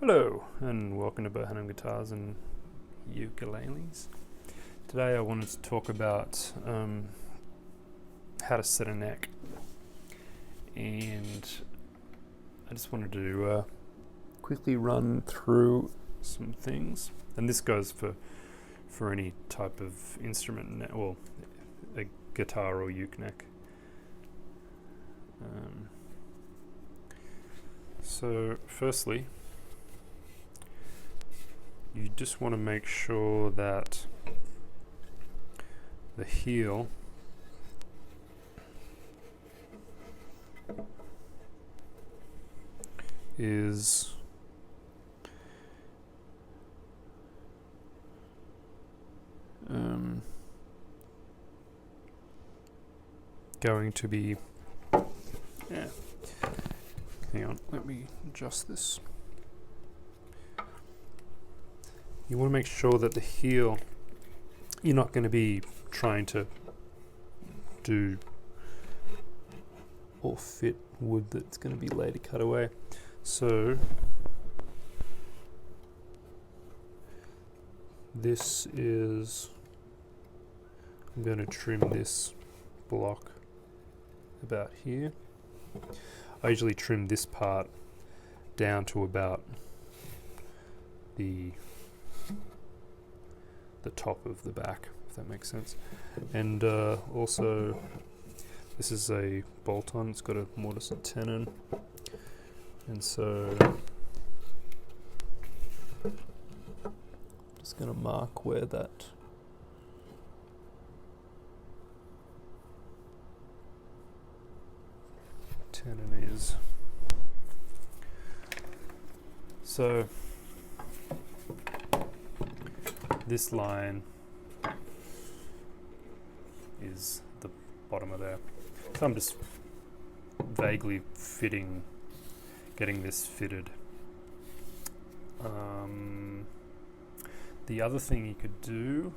Hello, and welcome to Beau Hannam Guitars and Ukuleles. Today I wanted to talk about how to set a neck, and I just wanted to quickly run through some things. And this goes for any type of instrument, well, a guitar or uke neck. So firstly, you just want to make sure that the heel is going to be, hang on, let me adjust this. You want to make sure that the heel, you're not going to be trying to do or fit wood that's going to be later cut away. So this is, I'm going to trim this block about here. I usually trim this part down to about the top of the back, if that makes sense. And also, this is a bolt-on, it's got a mortise and tenon, and so I'm just going to mark where that tenon is. So this line is the bottom of there. So I'm just vaguely getting this fitted. The other thing you could do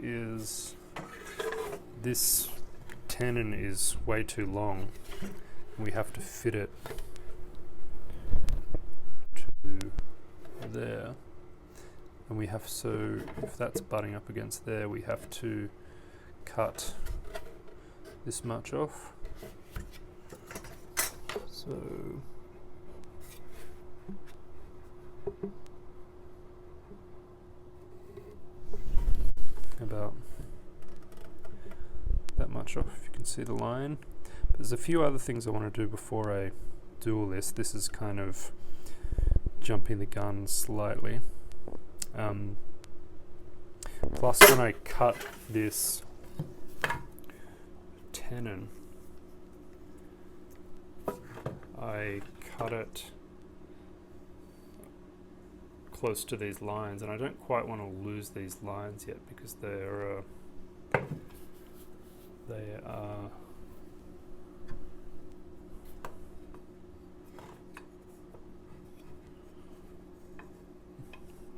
is, this tenon is way too long. We have to fit it to there. And we have, so if that's butting up against there, we have to cut this much off. So about that much off, if you can see the line. But there's a few other things I want to do before I do all this. This is kind of jumping the gun slightly. Plus, when I cut this tenon, I cut it close to these lines, and I don't quite want to lose these lines yet because they are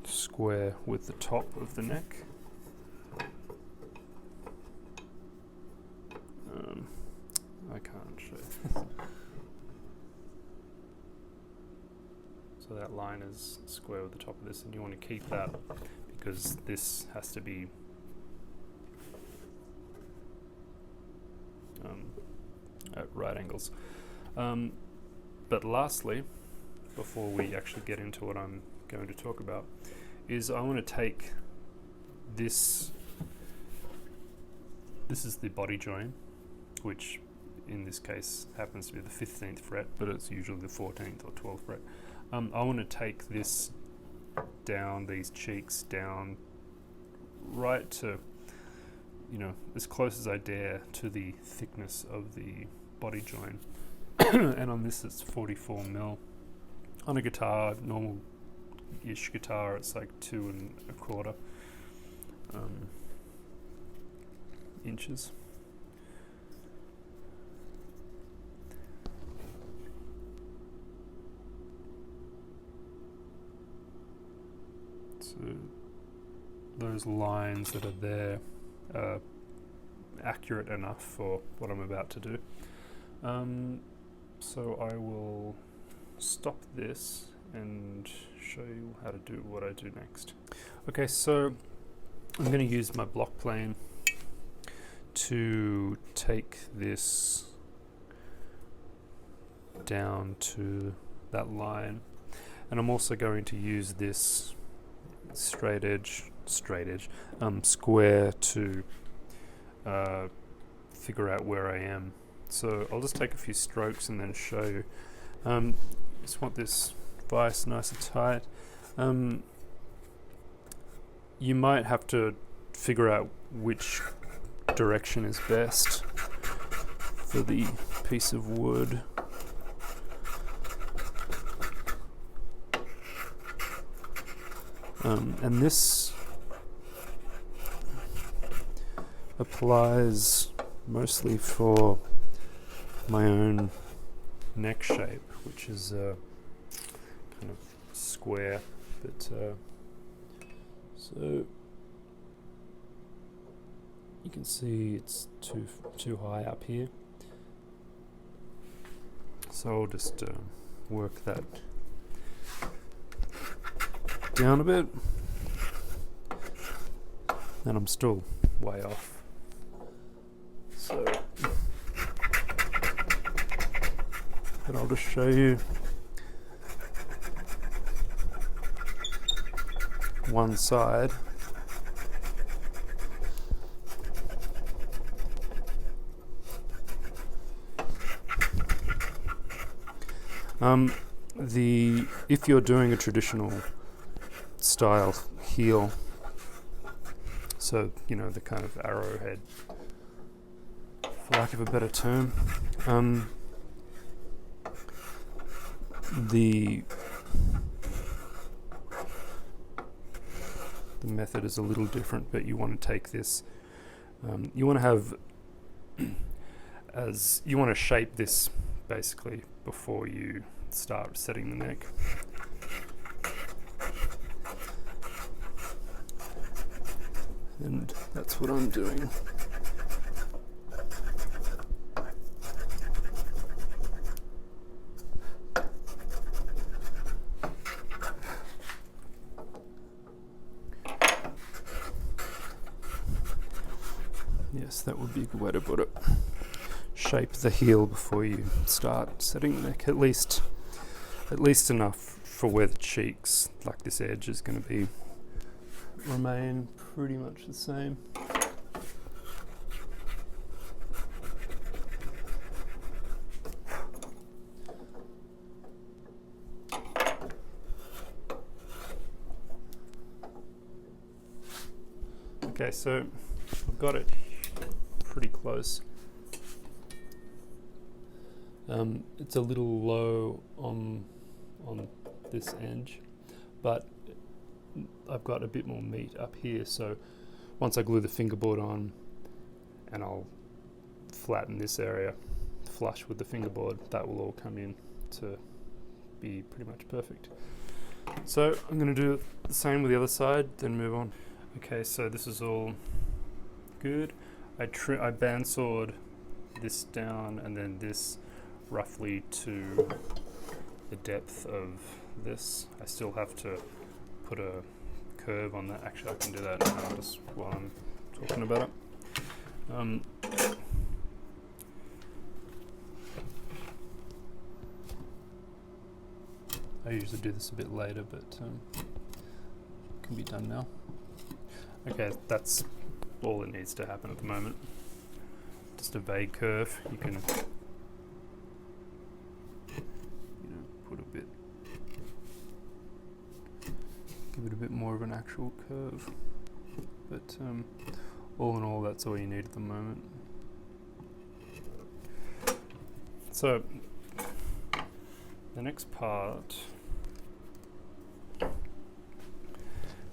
square with the top of the neck. I can't show. So that line is square with the top of this, and you want to keep that because this has to be at right angles. But lastly, before we actually get into what I'm going to talk about, is I want to take this is the body joint, which in this case happens to be the 15th fret, but it's usually the 14th or 12th fret. I want to take this down, these cheeks down, right to, as close as I dare to the thickness of the body joint. And on this it's 44 mil. On a guitar, normal-ish guitar, it's like 2 1/4 inches. So those lines that are there are accurate enough for what I'm about to do. So I will stop this and show you how to do what I do next. Okay, so I'm going to use my block plane to take this down to that line, and I'm also going to use this square to figure out where I am. So I'll just take a few strokes and then show you. Just want this vise nice and tight. You might have to figure out which direction is best for the piece of wood. And this applies mostly for my own neck shape, which is kind of square, but so you can see it's too high up here, so I'll just work that down a bit, and I'm still way off. So, but I'll just show you one side. If you're doing a traditional style heel, so you know, the kind of arrowhead, for lack of a better term, the method is a little different, but you want to take this, you want to have you want to shape this basically before you start setting the neck. And that's what I'm doing. Yes, that would be a good way to put it. Shape the heel before you start setting the neck, at least enough for where the cheeks, like this edge, is going to remain pretty much the same. Okay, so I've got it pretty close. It's a little low on this edge, but I've got a bit more meat up here, so once I glue the fingerboard on, and I'll flatten this area flush with the fingerboard, that will all come in to be pretty much perfect. So I'm going to do the same with the other side, then move on. Okay, so this is all good. I bandsawed this down, and then this roughly to the depth of this. I still have to put a curve on that. Actually, I can do that now just while I'm talking about it. I usually do this a bit later, but can be done now. Okay, that's all that needs to happen at the moment. Just a vague curve. You can put a bit, give it a bit more of an actual curve, but all in all, that's all you need at the moment. So the next part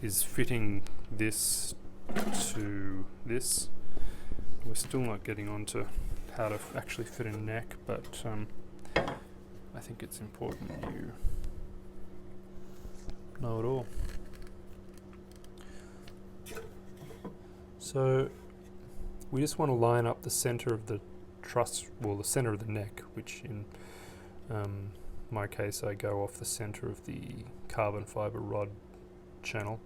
is fitting this to this. We're still not getting on to how to actually fit a neck, but I think it's important you know it all. So we just want to line up the center of the truss, well, the center of the neck, which in my case, I go off the center of the carbon fiber rod channel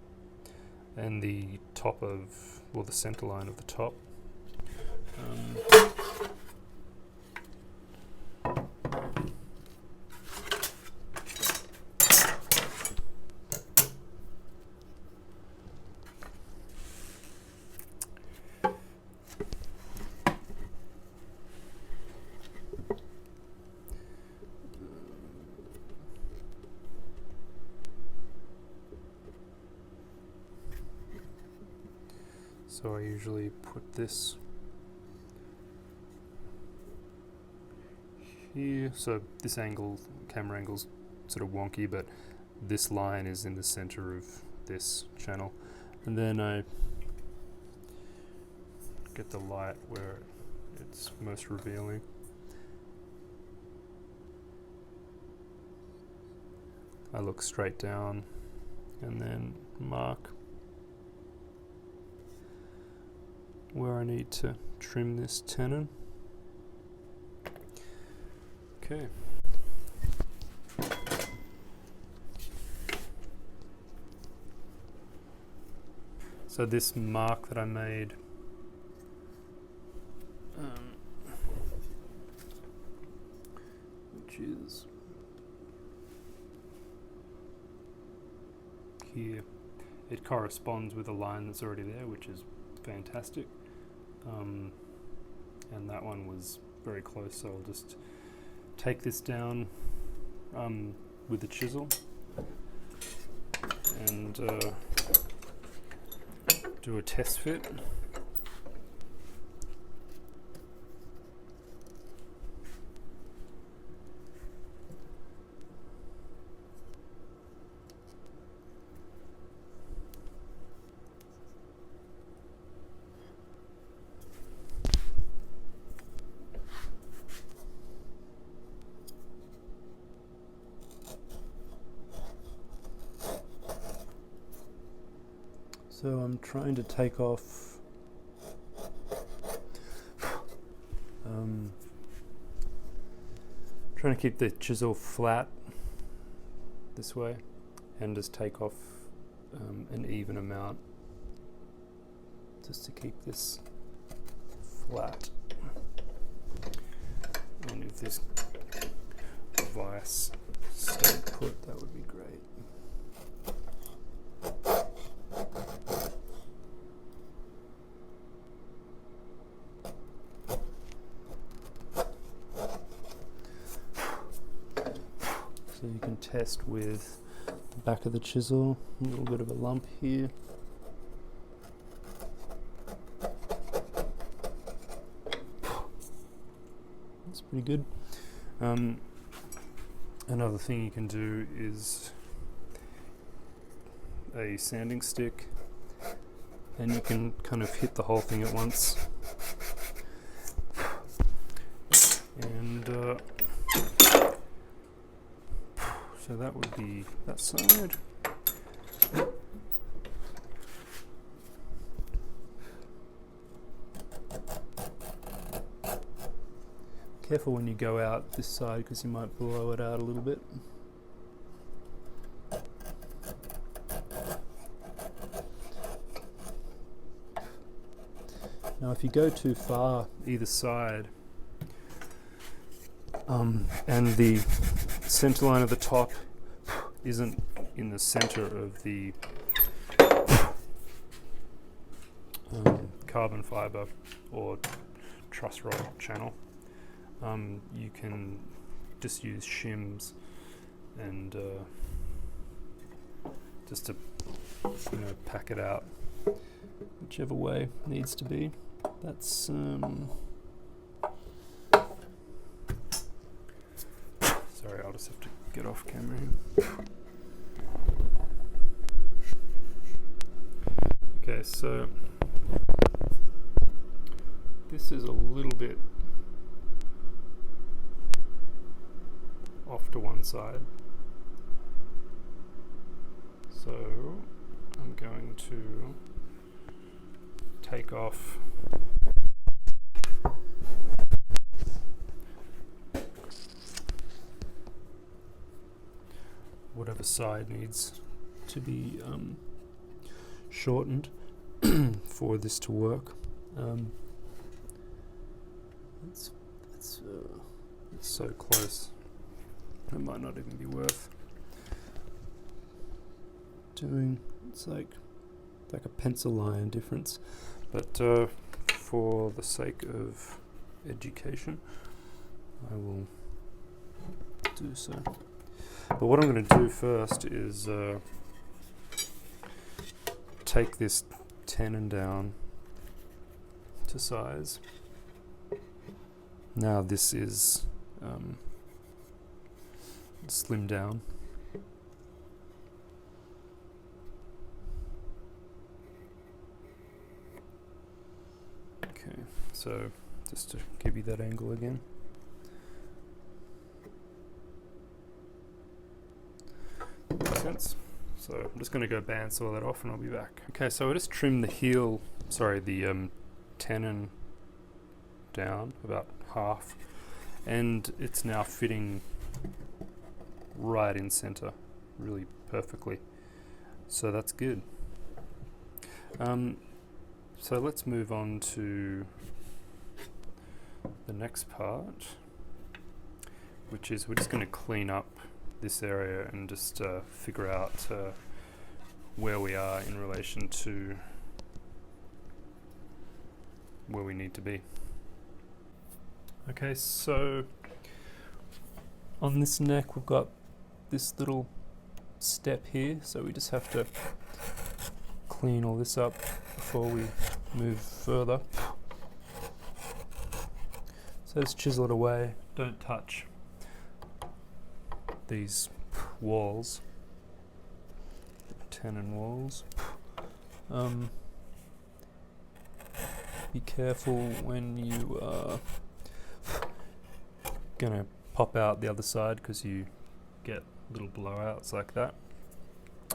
and the top of, or the center line of the top. So I usually put this here, so this angle, camera angle's sort of wonky, but this line is in the center of this channel. And then I get the light where it's most revealing. I look straight down and then mark where I need to trim this tenon. Okay. So this mark that I made, which is here, it corresponds with a line that's already there, which is fantastic. And that one was very close, so I'll just take this down with the chisel and do a test fit. So I'm trying to take off trying to keep the chisel flat this way and just take off an even amount just to keep this flat. And if this vise stayed put, that would be great. So you can test with the back of the chisel, a little bit of a lump here. That's pretty good. Another thing you can do is a sanding stick, and you can kind of hit the whole thing at once. And so that would be that side. Careful when you go out this side because you might blow it out a little bit. Now if you go too far either side, and the center line of the top isn't in the center of the carbon fiber or truss rod channel, you can just use shims and just to pack it out whichever way it needs to be. That's sorry, I'll just have to get off camera here. Okay, so this is a little bit off to one side, so I'm going to take off whatever side needs to be shortened for this to work. It's so close. It might not even be worth doing. It's like a pencil line difference, but for the sake of education, I will do so. But what I'm going to do first is take this tenon down to size. Now this is slimmed down. Okay, so just to give you that angle again. Makes sense. So I'm just going to go bandsaw that off and I'll be back. Okay, so I just trimmed the heel, the tenon down about half, and it's now fitting right in center, really perfectly. So that's good. So let's move on to the next part, which is we're just going to clean up this area and just figure out where we are in relation to where we need to be. Okay, so on this neck we've got this little step here, so we just have to clean all this up before we move further. So just chisel it away, don't touch these walls, tenon walls. Be careful when you are gonna pop out the other side, because you get little blowouts like that.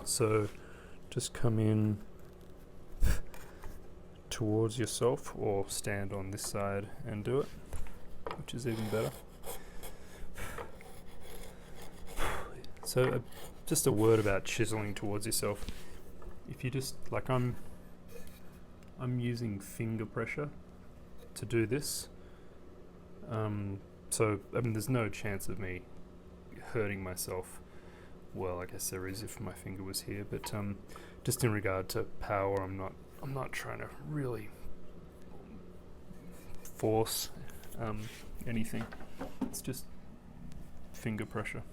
So just come in towards yourself, or stand on this side and do it, which is even better. So just a word about chiseling towards yourself. If you just, like I'm using finger pressure to do this. So I mean, there's no chance of me hurting myself. Well, I guess there is if my finger was here, but just in regard to power, I'm not trying to really force anything. It's just finger pressure.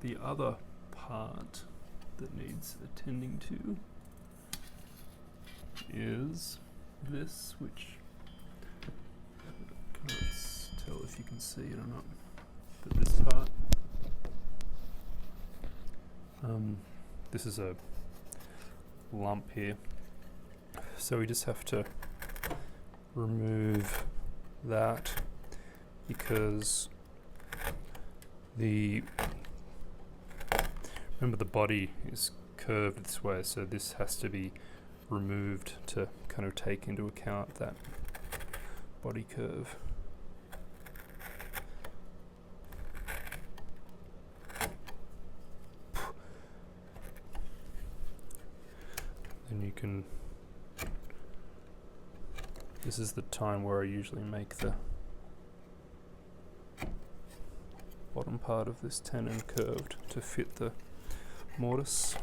The other part that needs attending to is this, which I can't tell if you can see it or not, but this part. This is a lump here, so we just have to remove that, because remember the body is curved this way, so this has to be removed to kind of take into account that body curve. And you can, this is the time where I usually make the bottom part of this tenon curved to fit the mortise.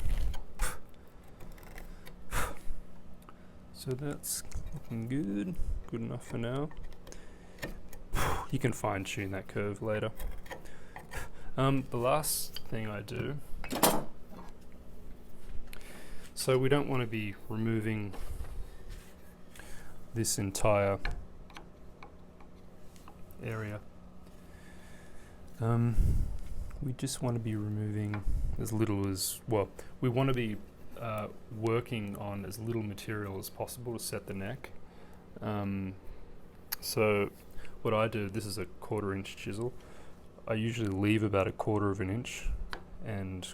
So that's looking good enough for now. You can fine tune that curve later. The last thing I do, so we don't want to be removing this entire area. We just want to be removing as little as, well, we want to be working on as little material as possible to set the neck. So what I do, this is a 1/4 inch chisel. I usually leave about 1/4 inch and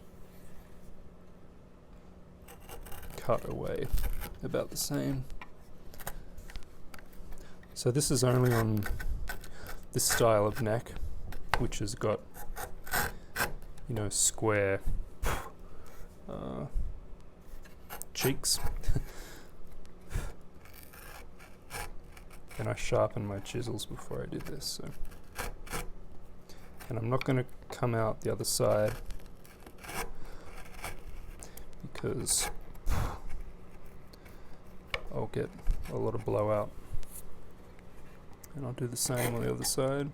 cut away about the same. So this is only on this style of neck, which has got you know, square cheeks. And I sharpened my chisels before I did this, so. And I'm not going to come out the other side because I'll get a lot of blowout. And I'll do the same on the other side.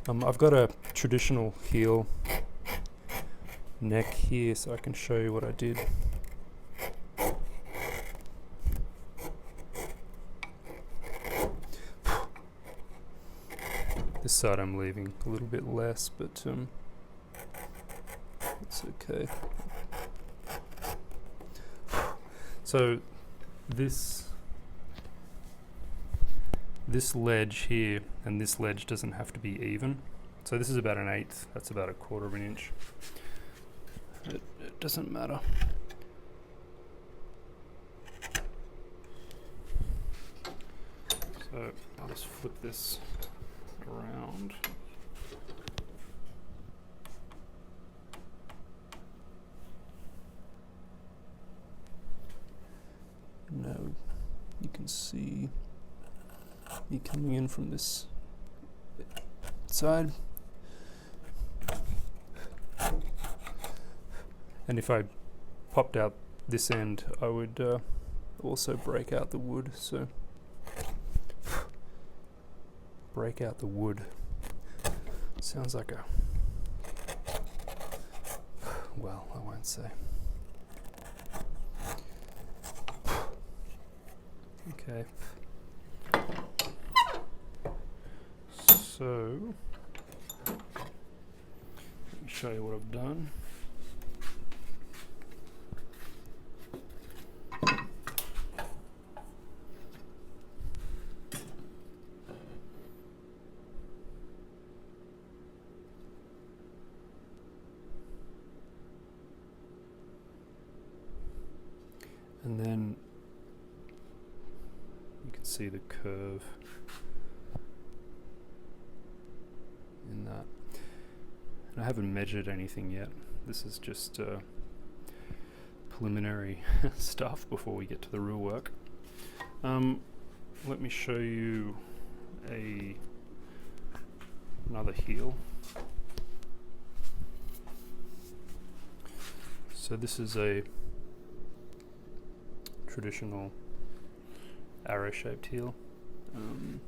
I've got a traditional heel neck here, so I can show you what I did. This side I'm leaving a little bit less, but it's okay. So this ledge here and this ledge doesn't have to be even. So this is about 1/8, that's about 1/4 of an inch. It doesn't matter. So I'll just flip this around. Now you can see me coming in from this side. And if I popped out this end, I would also break out the wood, so break out the wood. Sounds like a, well, I won't say. Okay. So, let me show you what I've done. And then you can see the curve in that. And I haven't measured anything yet. This is just preliminary stuff before we get to the real work. Let me show you another heel. So this is a traditional arrow-shaped heel. You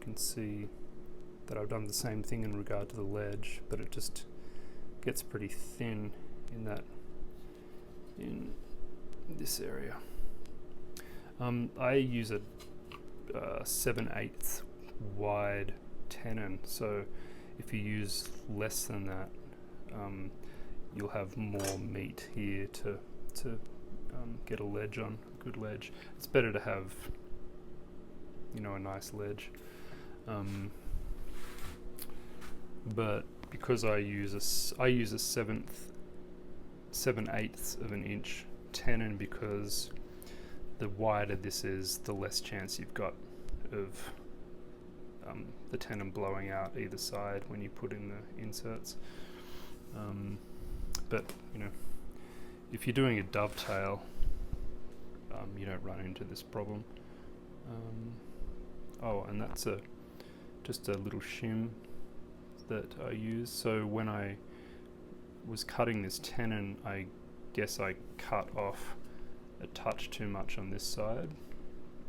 can see that I've done the same thing in regard to the ledge, but it just gets pretty thin in this area. I use a 7/8 wide tenon, so if you use less than that, you'll have more meat here to get a ledge on, a good ledge. It's better to have, you know, a nice ledge. But because I use a 7/8 of an inch tenon, because the wider this is, the less chance you've got of the tenon blowing out either side when you put in the inserts. But you know, if you're doing a dovetail, you don't run into this problem. Oh, and that's just a little shim that I use. So when I was cutting this tenon, I guess I cut off a touch too much on this side,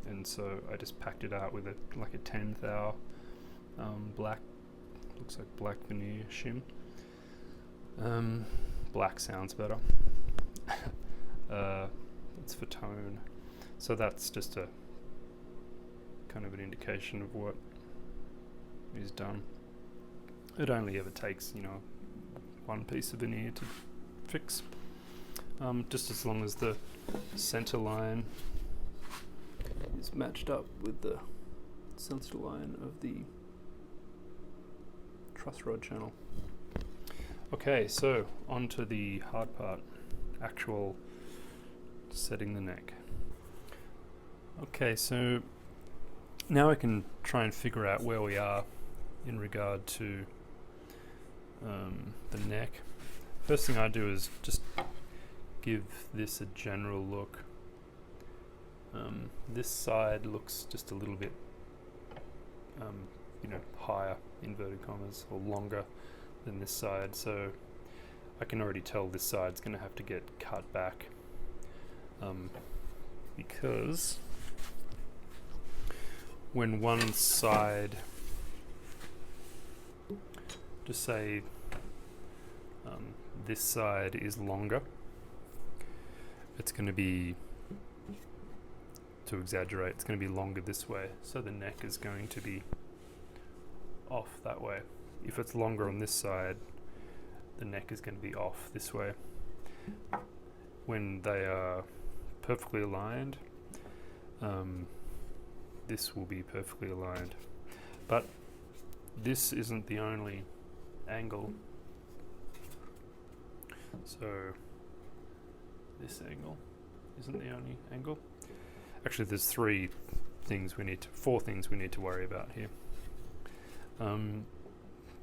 and so I just packed it out with like a 10 thou black, looks like black veneer shim. Black sounds better. It's for tone. So that's just a kind of an indication of what is done. It only ever takes, you know, one piece of veneer to fix. Just as long as the center line is matched up with the center line of the truss rod channel. Okay, so on to the hard part, actual setting the neck. Okay, so now I can try and figure out where we are in regard to the neck. First thing I do is just give this a general look. This side looks just a little bit higher, inverted commas, or longer than this side, so I can already tell this side's going to have to get cut back, because when one side, just say this side is longer, it's going to be, to exaggerate, it's going to be longer this way, so the neck is going to be off that way. If it's longer on this side, the neck is going to be off this way. When they are perfectly aligned, this will be perfectly aligned. But this isn't the only angle. So this angle isn't the only angle. Actually, there's four things we need to worry about here.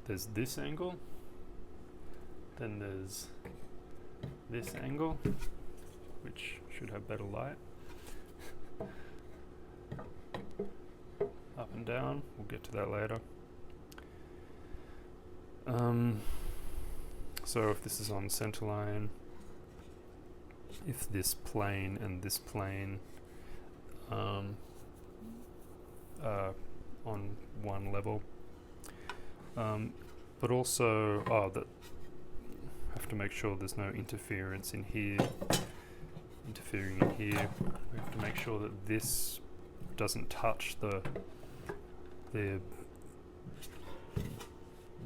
There's this angle, then there's this angle, which should have better light. Up and down, we'll get to that later. So if this is on center line, if this plane and this plane are on one level, but also have to make sure there's no interference in here, interfering in here. We have to make sure that this doesn't touch the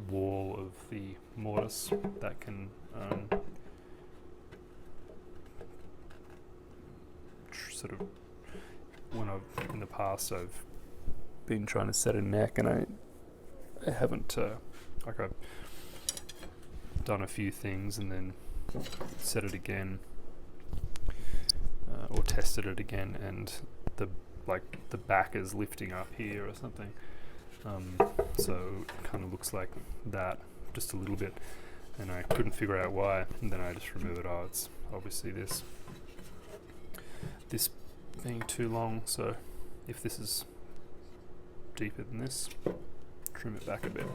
wall of the mortise. That can sort of, in the past I've been trying to set a neck and I haven't I've done a few things and then set it again, or tested it again, and the back is lifting up here or something, so it kind of looks like that just a little bit, and I couldn't figure out why, and then I just remembered, it's obviously this being too long. So if this is deeper than this, trim it back a bit.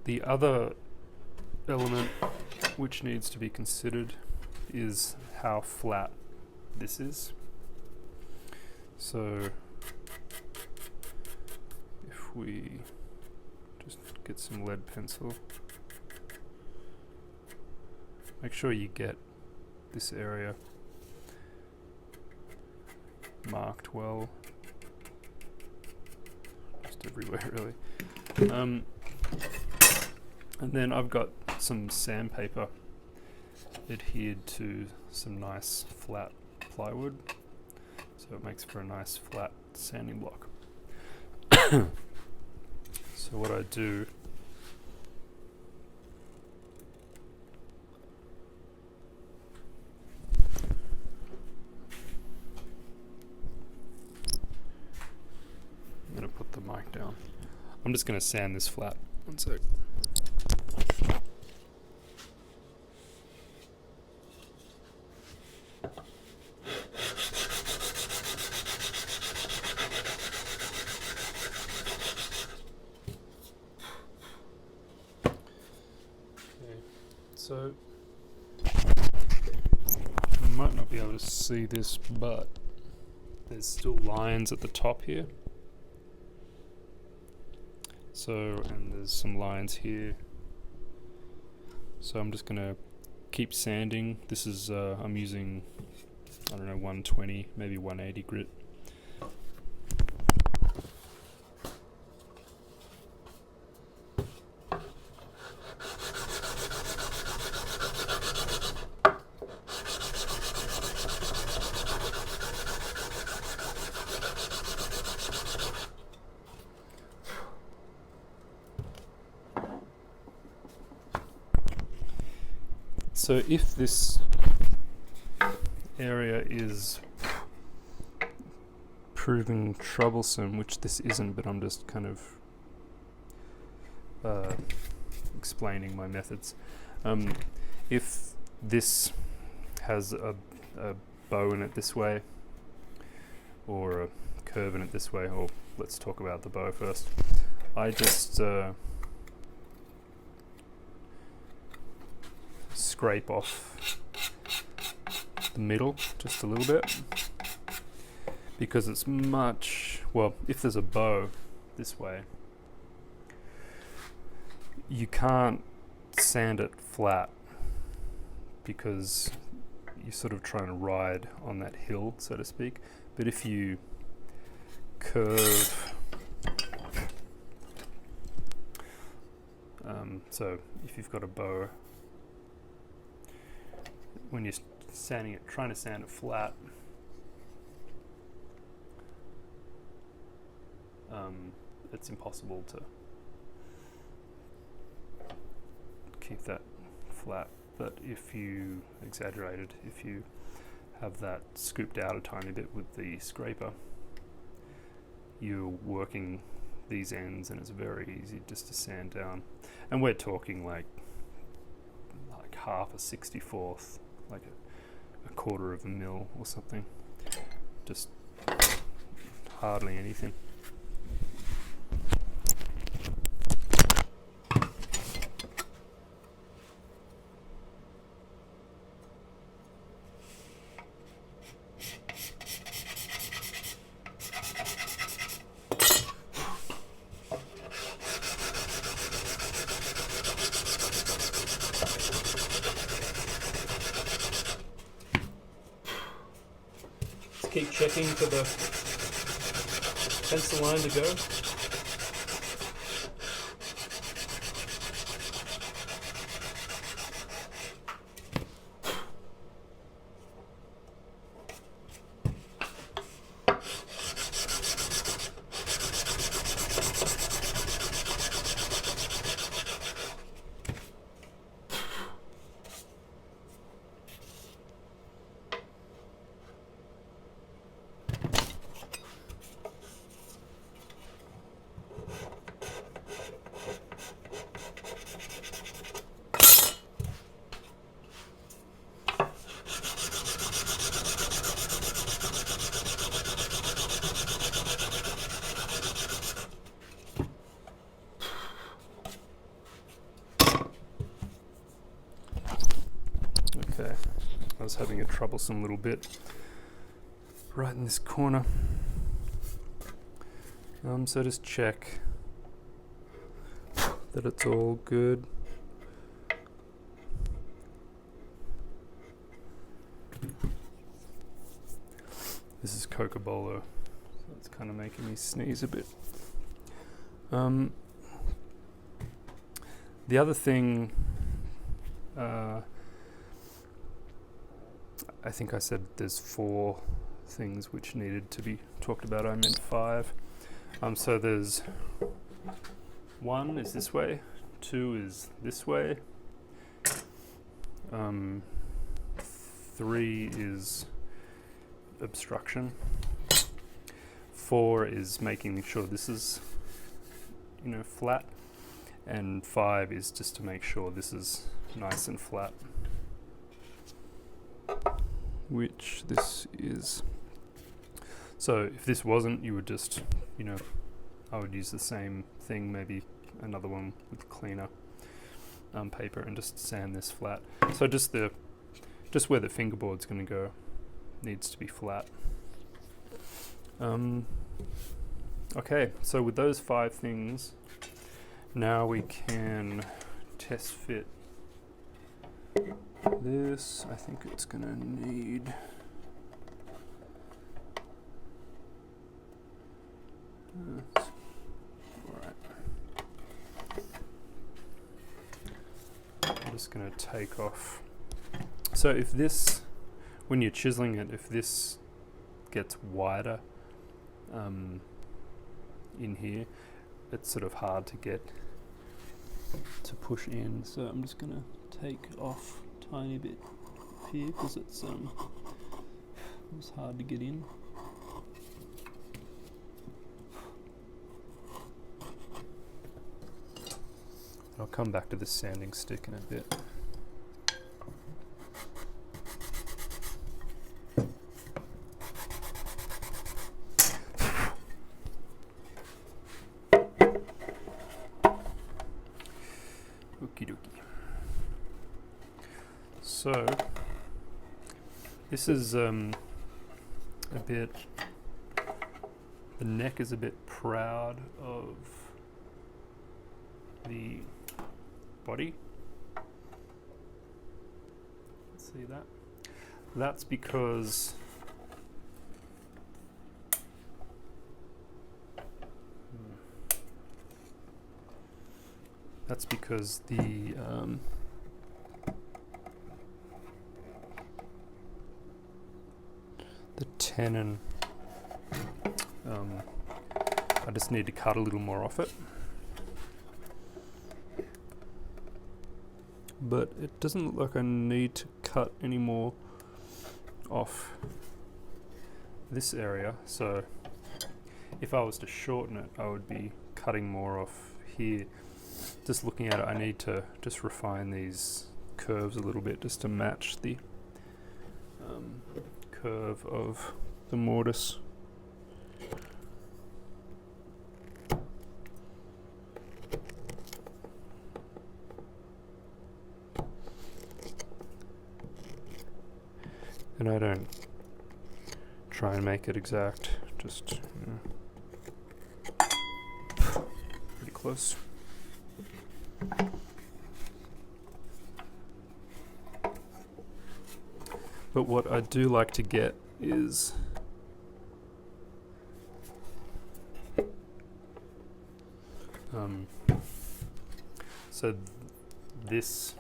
The other element which needs to be considered is how flat this is. So if we just get some lead pencil, make sure you get this area marked well, just everywhere really. And then I've got some sandpaper adhered to some nice flat plywood, so it makes for a nice flat sanding block. So what I do, I'm going to put the mic down. I'm just going to sand this flat. One sec. So, you might not be able to see this, but there's still lines at the top here. So, and there's some lines here. So I'm just going to keep sanding. This is, I'm using, 120, maybe 180 grit. So if this area is proving troublesome, which this isn't, but I'm just kind of explaining my methods. If this has a bow in it this way, or a curve in it this way, or let's talk about the bow first. I just scrape off the middle just a little bit, because it's much, well, if there's a bow this way, you can't sand it flat because you're sort of trying to ride on that hill, so to speak. But if you curve, so if you've got a bow, when you're sanding it, trying to sand it flat, it's impossible to keep that flat. But if you exaggerate it, if you have that scooped out a tiny bit with the scraper, you're working these ends and it's very easy just to sand down. And we're talking like half a 64th, like a quarter of a mil or something. Just hardly anything. Keep checking for the pencil line to go. Okay, I was having a troublesome little bit right in this corner. So just check that it's all good. This is Coca-Cola, so it's kind of making me sneeze a bit. The other thing, I think I said there's 4 things which needed to be talked about. I meant 5. So there's 1 is this way, 2 is this way, 3 is obstruction, 4 is making sure this is, flat, and 5 is just to make sure this is nice and flat, which this is. So if this wasn't, you would just, I would use the same thing, maybe another one with cleaner paper, and just sand this flat. So just where the fingerboard's going to go needs to be flat. Okay, so with those 5 things, now we can test fit this. I think it's going to need alright. I'm just going to take off. So if this, when you're chiseling it, if this gets wider in here, it's sort of hard to get to push in. So I'm just going to take off a tiny bit here because it's hard to get in. I'll come back to this sanding stick in a bit. Okie dokie. So this is a bit, the neck is a bit proud of the body. See that? That's because the tenon, I just need to cut a little more off it. But it doesn't look like I need to cut any more off this area, so if I was to shorten it, I would be cutting more off here. Just looking at it, I need to just refine these curves a little bit just to match the curve of the mortise. And I don't try and make it exact, just pretty close. But what I do like to get is so this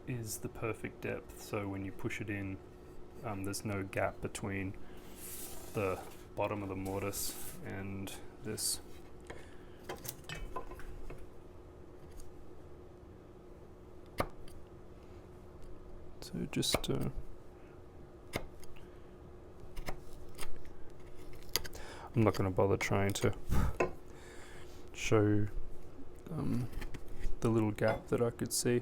is the perfect depth, so when you push it in, there's no gap between the bottom of the mortise and this. So just I'm not going to bother trying to show the little gap that I could see.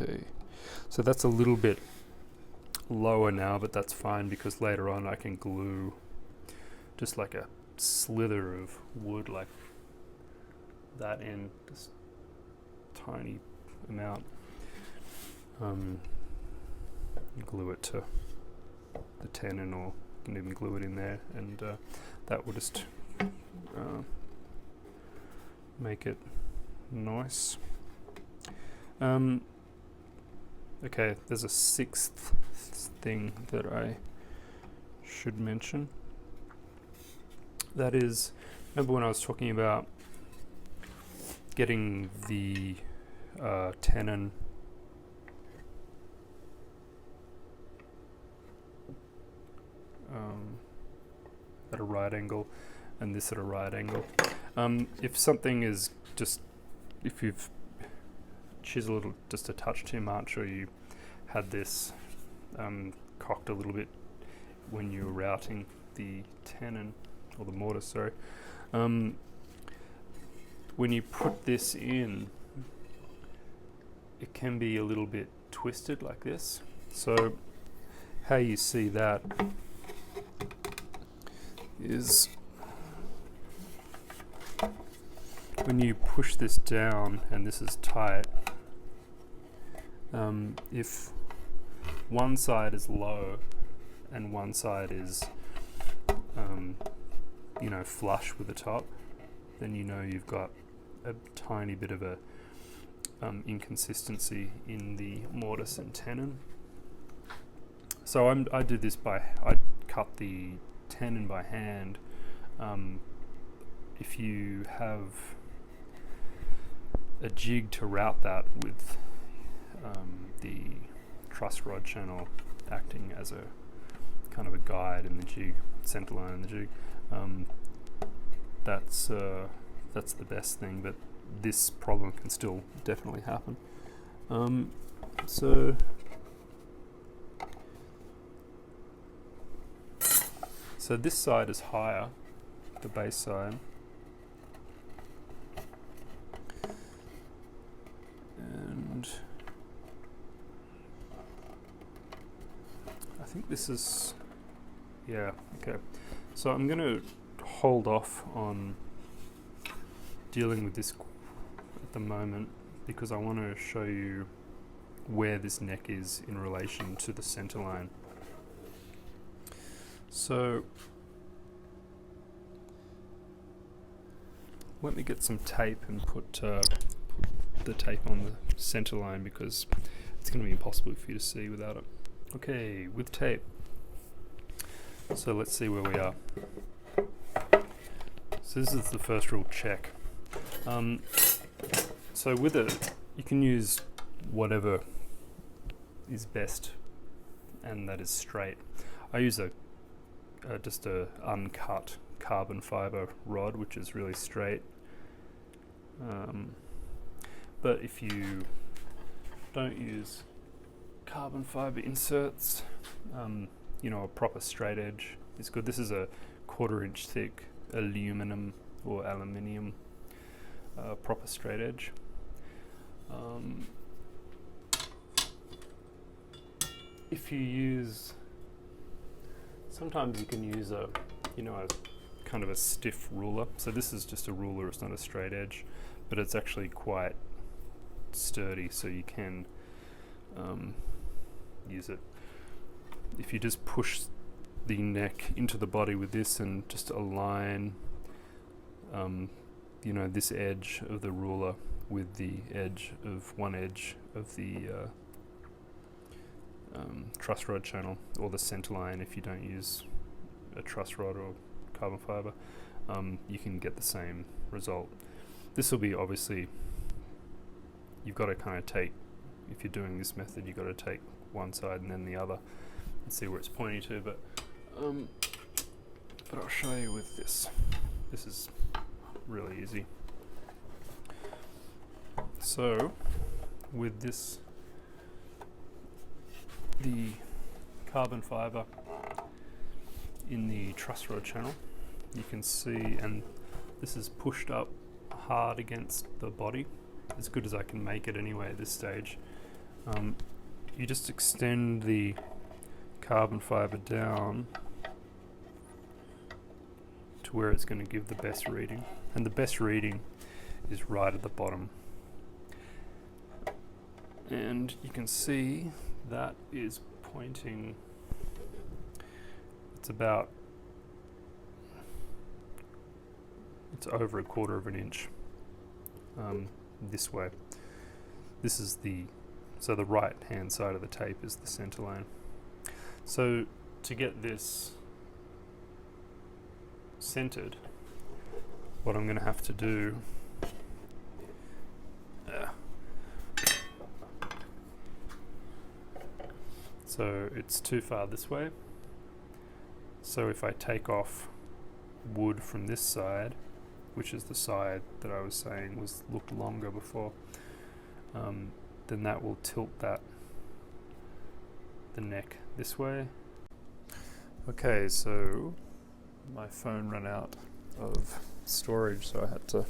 Okay, so that's a little bit lower now, but that's fine because later on I can glue just like a slither of wood like that in, just tiny amount. Glue it to the tenon, or you can even glue it in there, and that will just make it nice. Okay, there's a sixth thing that I should mention. That is, remember when I was talking about getting the tenon at a right angle and this at a right angle. If something is just, if you've chiseled it just a touch too much, or you had this cocked a little bit when you were routing the tenon, or the mortise, sorry, when you put this in, it can be a little bit twisted like this. So how you see that is when you push this down and this is tight, if one side is low and one side is flush with the top, then you know you've got a tiny bit of a inconsistency in the mortise and tenon. So I do this I cut the tenon by hand. If you have a jig to route that with the truss rod channel acting as a kind of a guide in the jig, center line in the jig, that's the best thing, but this problem can still definitely happen. So So this side is higher, the bass side. And I think this is, yeah, okay. So I'm going to hold off on dealing with this at the moment because I want to show you where this neck is in relation to the center line. So let me get some tape and put the tape on the center line because it's going to be impossible for you to see without it. Okay, with tape. So let's see where we are. So this is the first real check. So with it, you can use whatever is best, and that is straight. I use just a uncut carbon fiber rod, which is really straight. But if you don't use carbon fiber inserts, you know, a proper straight edge is good. This is a 1/4 inch thick aluminum or aluminium proper straight edge. If you use, sometimes you can use a kind of a stiff ruler. So this is just a ruler, it's not a straight edge, but it's actually quite sturdy, so you can use it. If you just push the neck into the body with this and just align this edge of the ruler with the edge of one edge of the truss rod channel, or the center line if you don't use a truss rod or carbon fiber, you can get the same result. This will be, obviously, you've got to kind of take, if you're doing this method, you've got to take one side and then the other and see where it's pointing to, but I'll show you with this. This is really easy. So with this, the carbon fiber in the truss rod channel, you can see, and this is pushed up hard against the body, as good as I can make it anyway at this stage. You just extend the carbon fiber down to where it's going to give the best reading, and the best reading is right at the bottom. And you can see that is pointing, it's over 1/4 inch this way. This is so the right hand side of the tape is the center line. So to get this centered, what I'm going to have to do, so it's too far this way. So if I take off wood from this side, which is the side that I was saying looked longer before, then that will tilt the neck this way. Okay, so my phone ran out of storage, so I had to.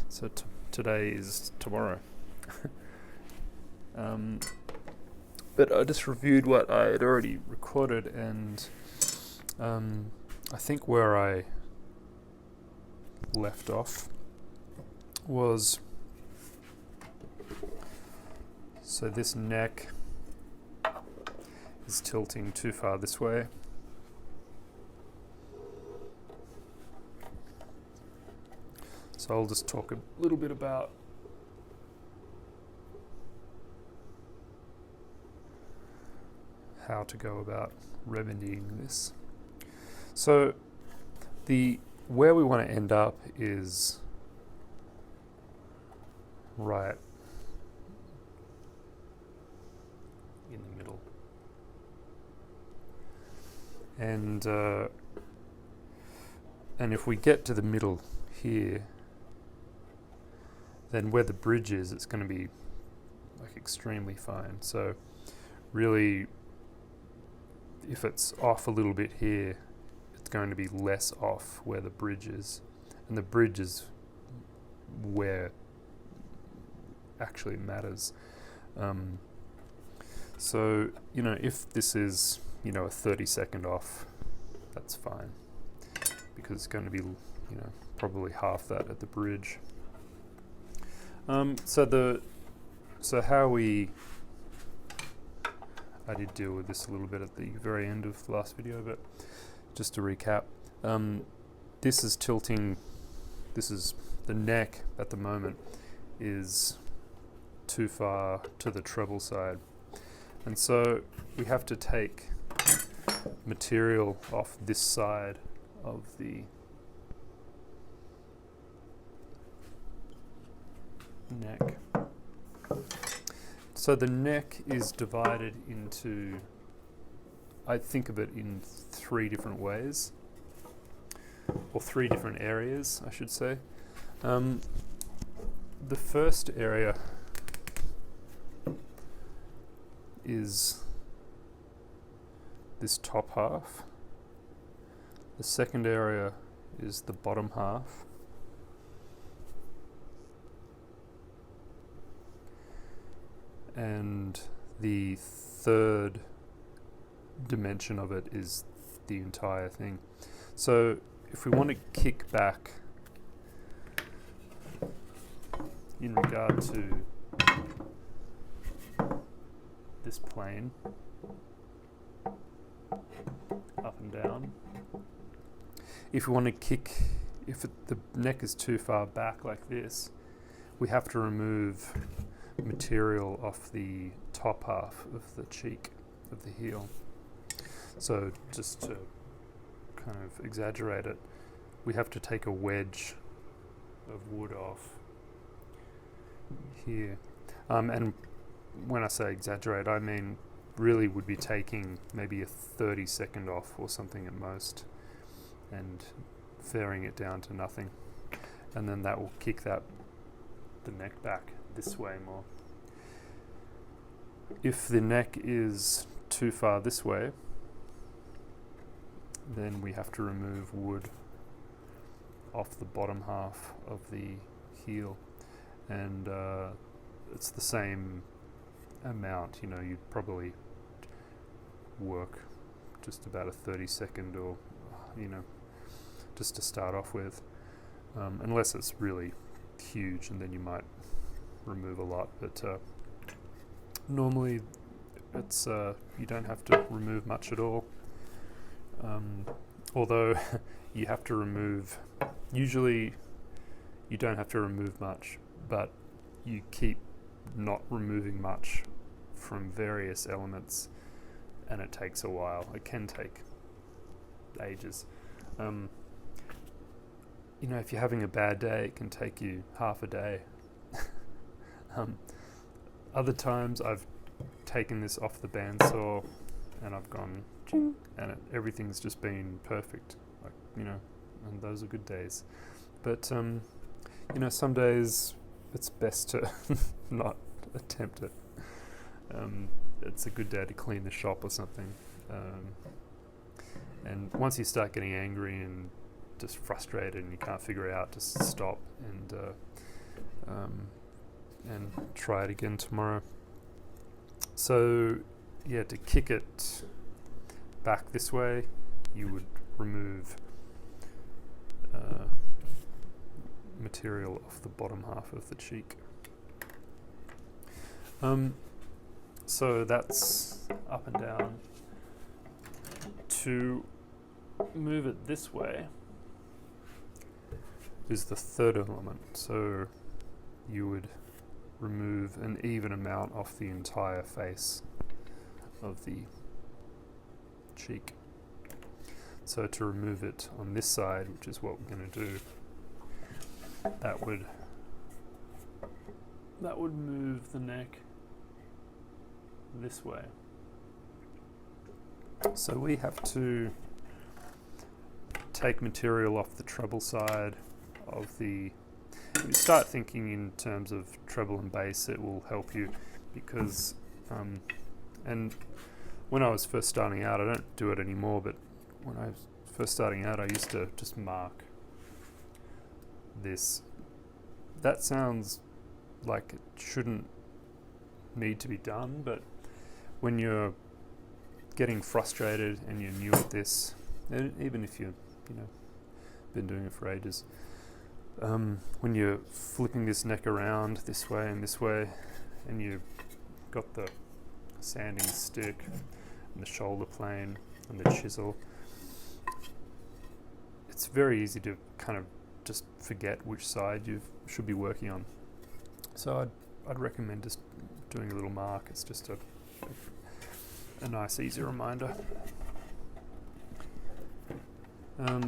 So today is tomorrow. But I just reviewed what I had already recorded, and I think where I left off was, so this neck is tilting too far this way. So I'll just talk a little bit about how to go about remedying this. So where we want to end up is right in the middle. And if we get to the middle here, then where the bridge is, it's going to be like extremely fine. So really, if it's off a little bit here, going to be less off where the bridge is, and the bridge is where actually matters. So, you know, if this is, you know, a 30-second off, that's fine, because it's going to be, you know, probably half that at the bridge. So how I did deal with this a little bit at the very end of the last video, but just to recap, this is tilting, this is the neck at the moment is too far to the treble side, and so we have to take material off this side of the neck. So the neck is divided into, I think of it in 3 different ways, or 3 different areas, I should say. The first area is this top half. The second area is the bottom half. And the third dimension of it is the entire thing. So if we want to kick back in regard to this plane up and down, if we want to kick, if the neck is too far back like this, we have to remove material off the top half of the cheek of the heel. So just to kind of exaggerate it, we have to take a wedge of wood off here. And when I say exaggerate, I mean really would be taking maybe a 30-second off or something at most and fairing it down to nothing. And then that will kick the neck back this way more. If the neck is too far this way, then we have to remove wood off the bottom half of the heel, and it's the same amount. You know, you'd probably work just about a 30-second, or you know, just to start off with, unless it's really huge, and then you might remove a lot, but normally it's you don't have to remove much at all, although you have to remove, usually you don't have to remove much, but you keep not removing much from various elements, and it takes a while. It can take ages. You know, if you're having a bad day, it can take you half a day. Other times I've taken this off the bandsaw and I've gone ching, and everything's just been perfect, like, you know, and those are good days. But you know, some days it's best to not attempt it. It's a good day to clean the shop or something, and once you start getting angry and just frustrated and you can't figure it out, just stop and try it again tomorrow. So yeah, to kick it back this way, you would remove material off the bottom half of the cheek. So that's up and down. To move it this way is the third element. So you would remove an even amount off the entire face of the cheek. So to remove it on this side, which is what we're going to do, that would move the neck this way. So we have to take material off the treble side of the, if you start thinking in terms of treble and bass, it will help you, because and when I was first starting out, I don't do it anymore, but when I first starting out, I used to just mark this. That sounds like it shouldn't need to be done, but when you're getting frustrated and you're new at this, and even if you've been doing it for ages, when you're flipping this neck around this way and you've got the sanding stick and the shoulder plane and the chisel, it's very easy to kind of just forget which side you should be working on. So I'd recommend just doing a little mark. It's just a nice, easy reminder.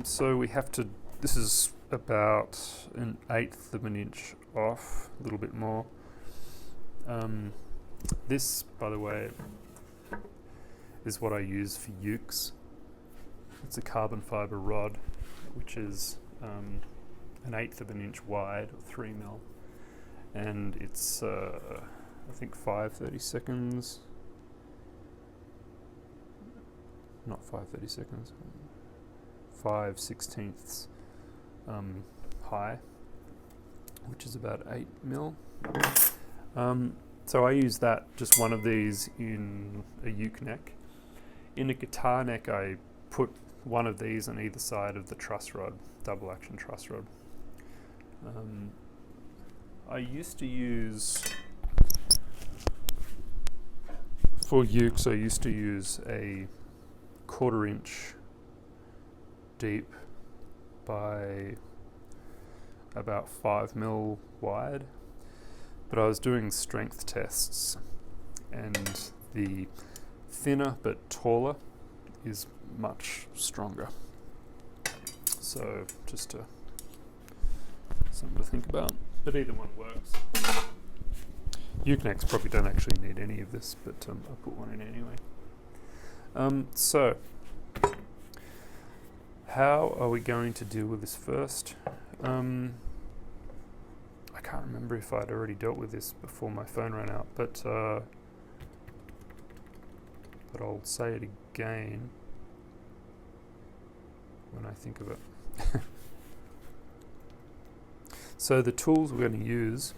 So we have to, this is about 1/8 of an inch off, a little bit more. This, by the way, is what I use for ukes. It's a carbon fiber rod, which is 1/8 of an inch wide, or 3mm, and it's I think 5/32, not 5/32, 5/16 high, which is about 8mm. So I use that, just one of these, in a uke neck. In a guitar neck, I put one of these on either side of the truss rod, double action truss rod. I used to use, for ukes, I used to use a 1/4 inch deep by about 5mm wide, but I was doing strength tests, and the thinner but taller is much stronger. So just something to think about, but either one works. Uke necks probably don't actually need any of this, but I'll put one in anyway. So how are we going to deal with this first? I can't remember if I'd already dealt with this before my phone ran out, but I'll say it again when I think of it. So the tools we're going to use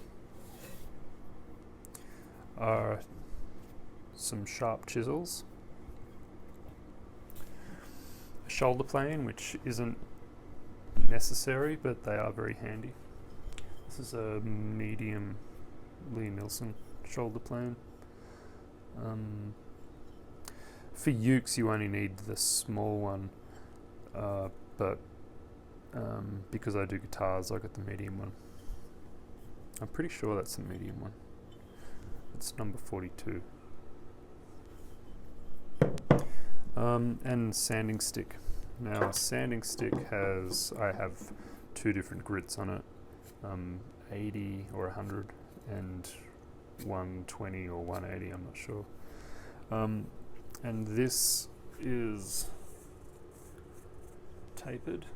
are some sharp chisels, a shoulder plane, which isn't necessary, but they are very handy. This is a medium Lee Nilsson shoulder plane. For ukes, you only need the small one, but because I do guitars, I got the medium one. I'm pretty sure that's the medium one. It's number 42. And sanding stick. Now, a sanding stick I have 2 different grits on it, 80 or 100 and 120 or 180, I'm not sure. And this is tapered.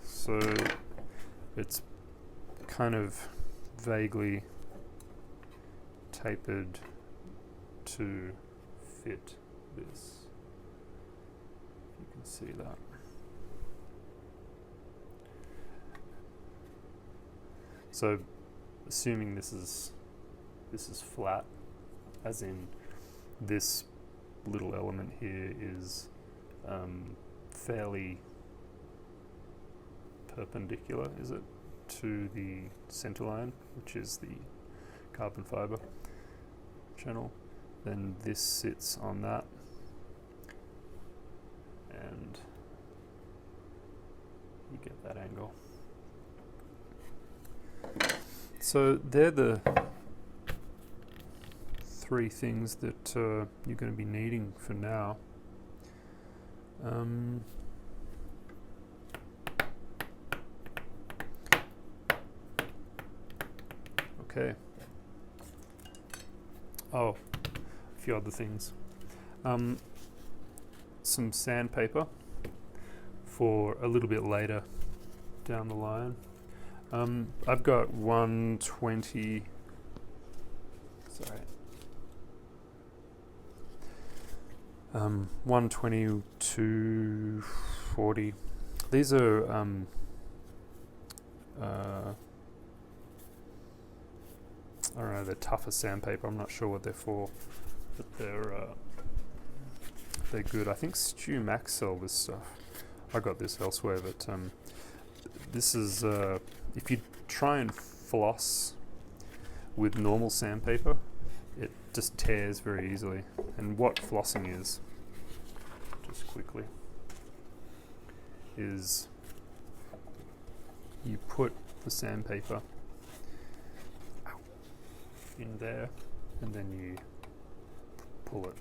So it's kind of vaguely tapered to fit this. You can see that. So assuming this is flat, as in this little element here is fairly perpendicular, is it, to the center line, which is the carbon fiber channel, then this sits on that, and you get that angle. So they're the 3 things that you're going to be needing for now. Okay. Oh, a few other things. Some sandpaper for a little bit later down the line. I've got 120. Sorry. 120 to 40. These are I don't know, they're tougher sandpaper. I'm not sure what they're for, but they're good. I think Stu Max sell this stuff. I got this elsewhere, but this is if you try and floss with normal sandpaper, it just tears very easily. And what flossing is, just quickly, is you put the sandpaper in there and then you pull it.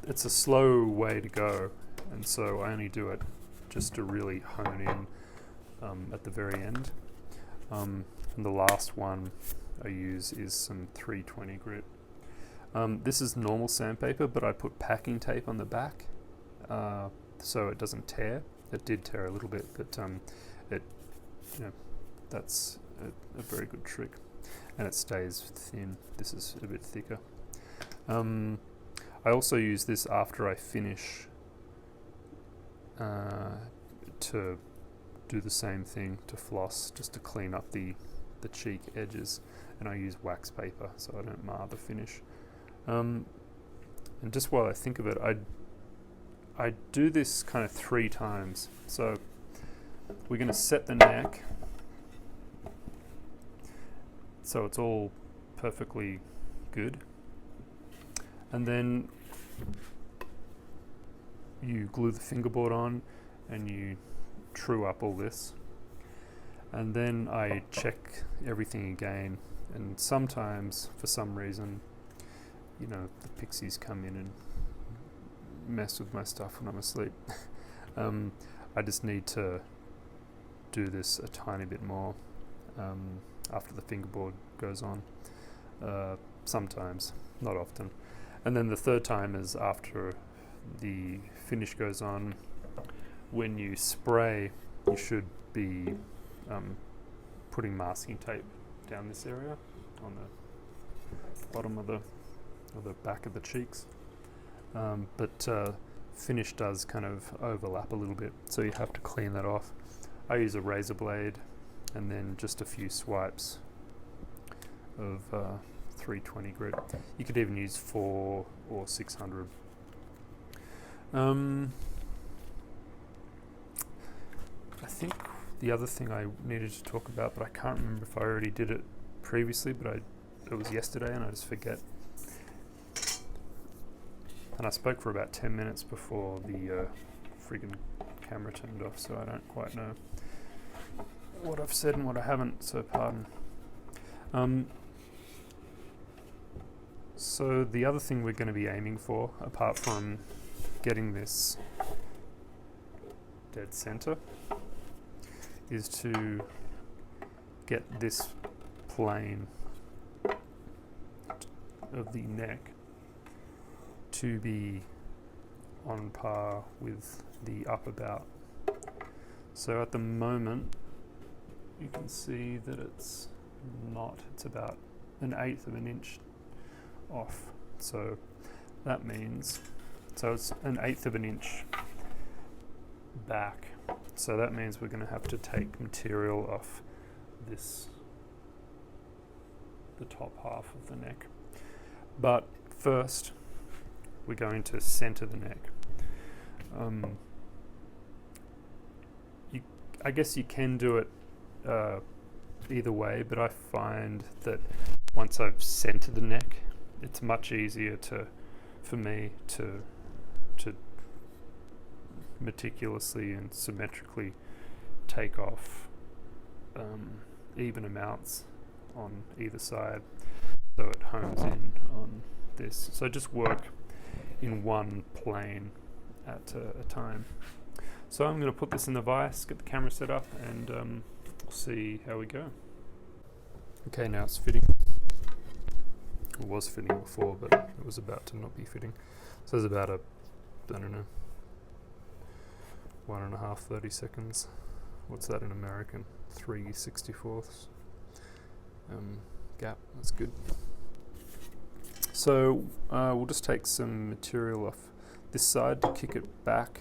It's a slow way to go, and so I only do it just to really hone in at the very end. And the last one I use is some 320 grit. This is normal sandpaper, but I put packing tape on the back so it doesn't tear. It did tear a little bit, but that's a very good trick, and it stays thin. This is a bit thicker. I also use this after I finish to do the same thing, to floss, just to clean up the cheek edges, and I use wax paper so I don't mar the finish. And just while I think of it, I do this kind of 3 times. So we're going to set the neck so it's all perfectly good, and then you glue the fingerboard on and you true up all this, and then I check everything again. And sometimes, for some reason, the pixies come in and mess with my stuff when I'm asleep. I just need to do this a tiny bit more after the fingerboard goes on. Sometimes, not often. And then the third time is after the finish goes on. When you spray, you should be putting masking tape down this area on the bottom of the back of the cheeks. But finish does kind of overlap a little bit, so you have to clean that off. I use a razor blade and then just a few swipes of 320 grit. You could even use 4 or 600. I think the other thing I needed to talk about, but I can't remember if I already did it previously, but it was yesterday and I just forget. And I spoke for about 10 minutes before the friggin' camera turned off, so I don't quite know what I've said and what I haven't, so pardon. So the other thing we're going to be aiming for, apart from getting this dead center, is to get this plane of the neck to be on par with the upper bout. So at the moment you can see that it's not, it's about 1/8 of an inch off. So that means, so it's 1/8 of an inch back. So that means we're going to have to take material off this, the top half of the neck. But first we're going to center the neck. I guess you can do it either way, but I find that once I've centered the neck, it's much easier for me to meticulously and symmetrically take off even amounts on either side, so it hones in on this. So just work in one plane at a time. So I'm going to put this in the vise, get the camera set up, and see how we go. Okay, now it's fitting. It was fitting before, but it was about to not be fitting. So there's about a, I don't know, 1.5, 30 seconds. What's that in American? 3/64 gap. That's good. So we'll just take some material off this side to kick it back.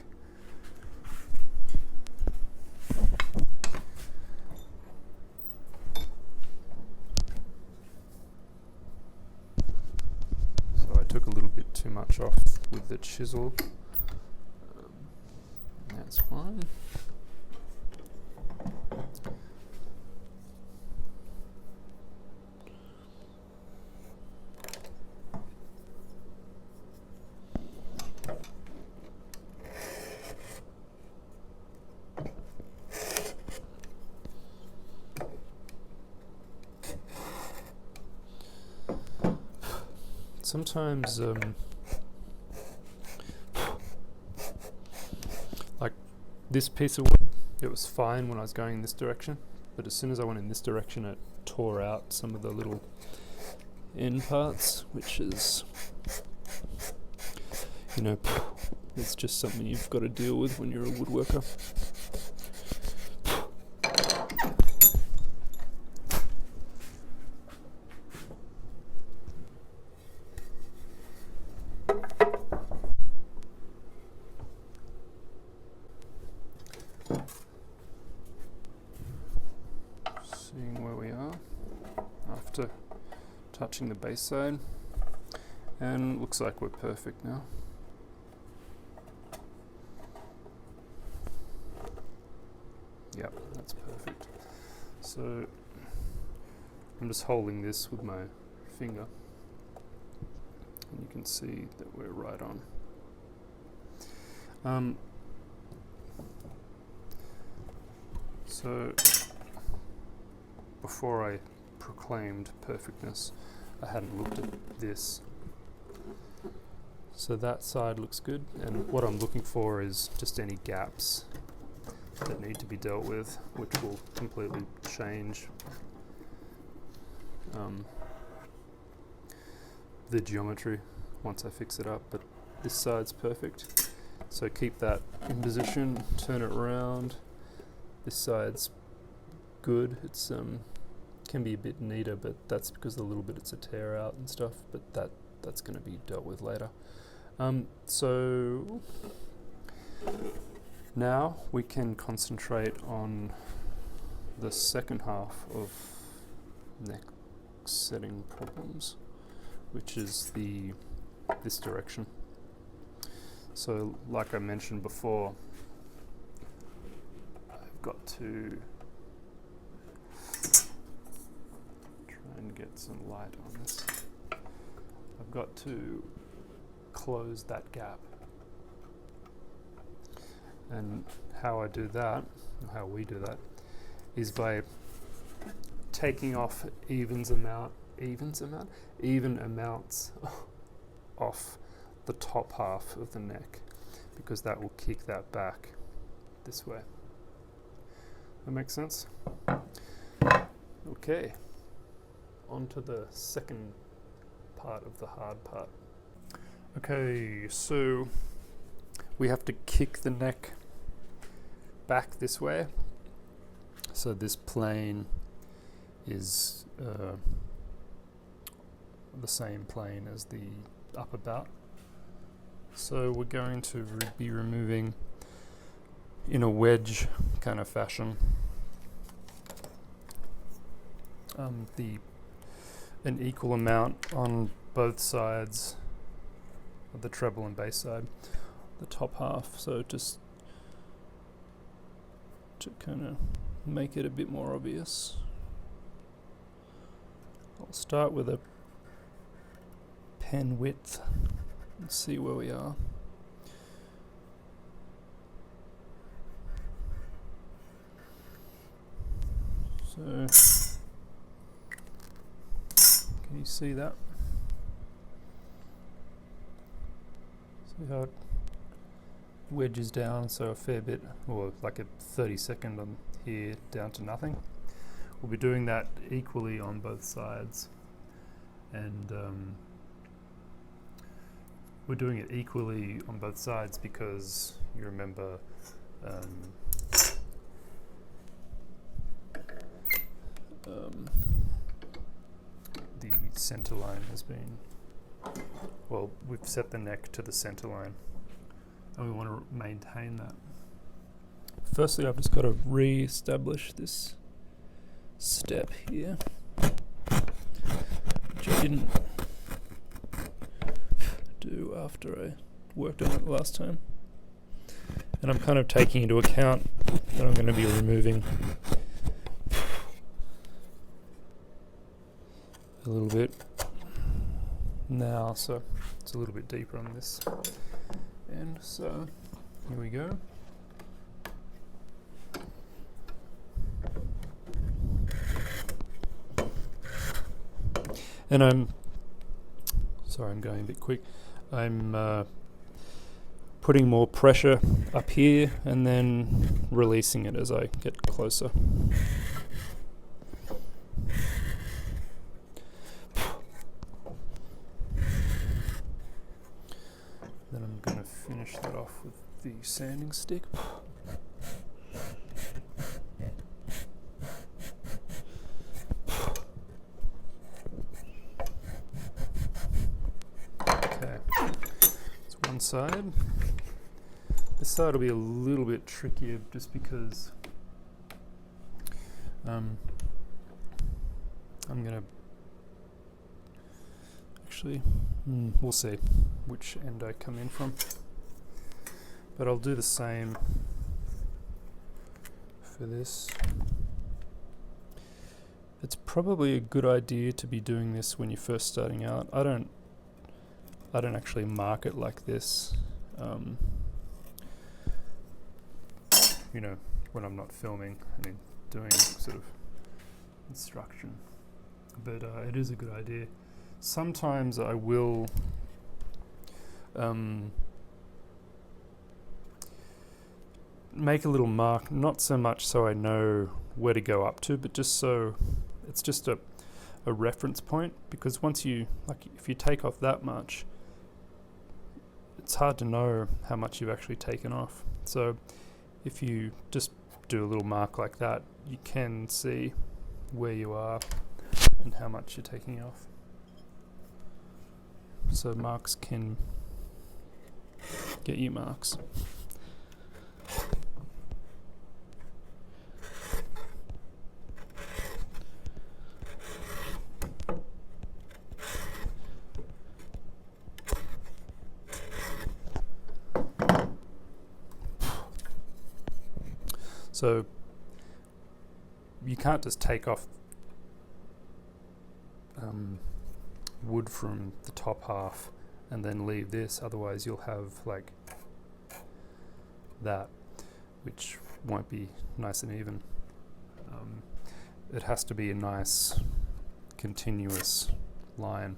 So I took a little bit too much off with the chisel. That's fine. Sometimes, like this piece of wood, it was fine when I was going in this direction, but as soon as I went in this direction, it tore out some of the little end parts, which is, you know, it's just something you've got to deal with when you're a woodworker. Seeing where we are after touching the bass side, and looks like we're perfect now. Yep, that's perfect. So I'm just holding this with my finger, and you can see that we're right on. So before I proclaimed perfectness, I hadn't looked at this. So that side looks good, and what I'm looking for is just any gaps that need to be dealt with, which will completely change the geometry once I fix it up. But this side's perfect, so keep that in position, turn it around. This side's good. It's can be a bit neater, but that's because a little bit it's a tear out and stuff, but that's going to be dealt with later. So now we can concentrate on the second half of neck setting problems, which is this direction. So like I mentioned before, I've got to try and get some light on this. I've got to close that gap. And how I do that, or how we do that, is by taking off even amounts off the top half of the neck, because that will kick that back this way. That makes sense? Okay, on to the second part of the hard part. Okay, so we have to kick the neck back this way. So this plane is the same plane as the upper bout. So we're going to be removing in a wedge kind of fashion an equal amount on both sides of the treble and bass side, the top half. So just to kind of make it a bit more obvious, I'll start with a pen width and see where we are. So can you see that? See how it wedges down, so a fair bit, or like a 30-second on here down to nothing. We'll be doing that equally on both sides, and we're doing it equally on both sides because you remember the center line has been, well, we've set the neck to the center line, and we want to maintain that. Firstly, I've just got to re-establish this step here, which I didn't do after I worked on it last time. And I'm kind of taking into account that I'm going to be removing a little bit now, so it's a little bit deeper on this end. So here we go. And I'm going a bit quick. I'm putting more pressure up here and then releasing it as I get closer. Then I'm going to finish that off with the sanding stick. Okay, that's one side. This side will be a little bit trickier just because I'm going to actually, we'll see which end I come in from, but I'll do the same for this. It's probably a good idea to be doing this when you're first starting out. I don't actually mark it like this. You know, when I'm not filming and doing sort of instruction, but it is a good idea. Sometimes I will make a little mark, not so much so I know where to go up to, but just so it's just a reference point, because once you, like, if you take off that much, it's hard to know how much you've actually taken off. So if you just do a little mark like that, you can see where you are and how much you're taking off. So marks can get you marks. So you can't just take off wood from the top half and then leave this, otherwise you'll have like that, which won't be nice and even. It has to be a nice continuous line.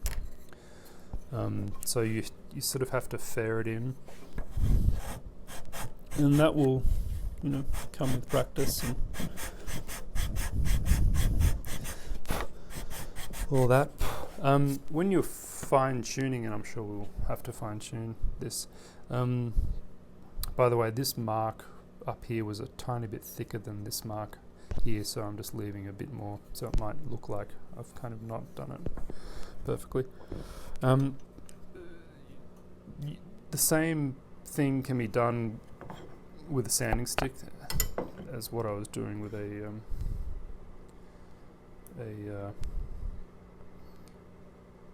So you sort of have to fair it in, and that will, you know, come with practice and all that. When you're fine tuning, and I'm sure we'll have to fine tune this. By the way, this mark up here was a tiny bit thicker than this mark here, so I'm just leaving a bit more, so it might look like I've kind of not done it perfectly. The same thing can be done with a sanding stick as what I was doing with a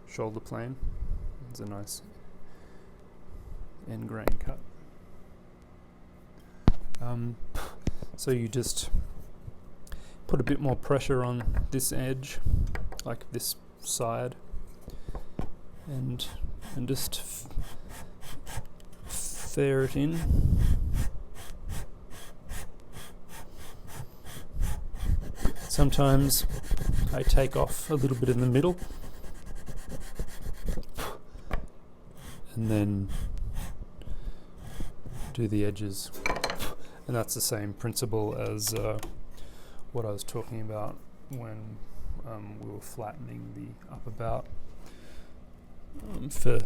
shoulder plane. It's a nice end grain cut. So you just put a bit more pressure on this edge, like this side, and just fair it in. Sometimes I take off a little bit in the middle and then do the edges, and that's the same principle as what I was talking about when we were flattening the upper bout for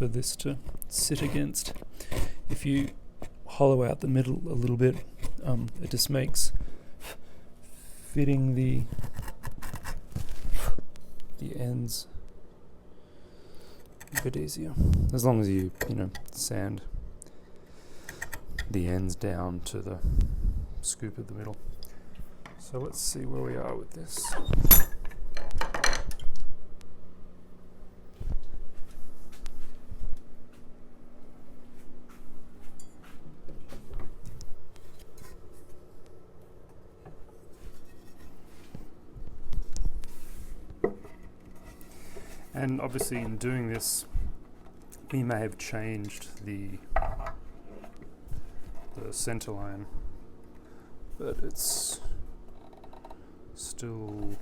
this to sit against. If you hollow out the middle a little bit, it just makes fitting the ends a bit easier, as long as you sand the ends down to the scoop of the middle. So let's see where we are with this. And obviously in doing this, we may have changed the center line, but it's still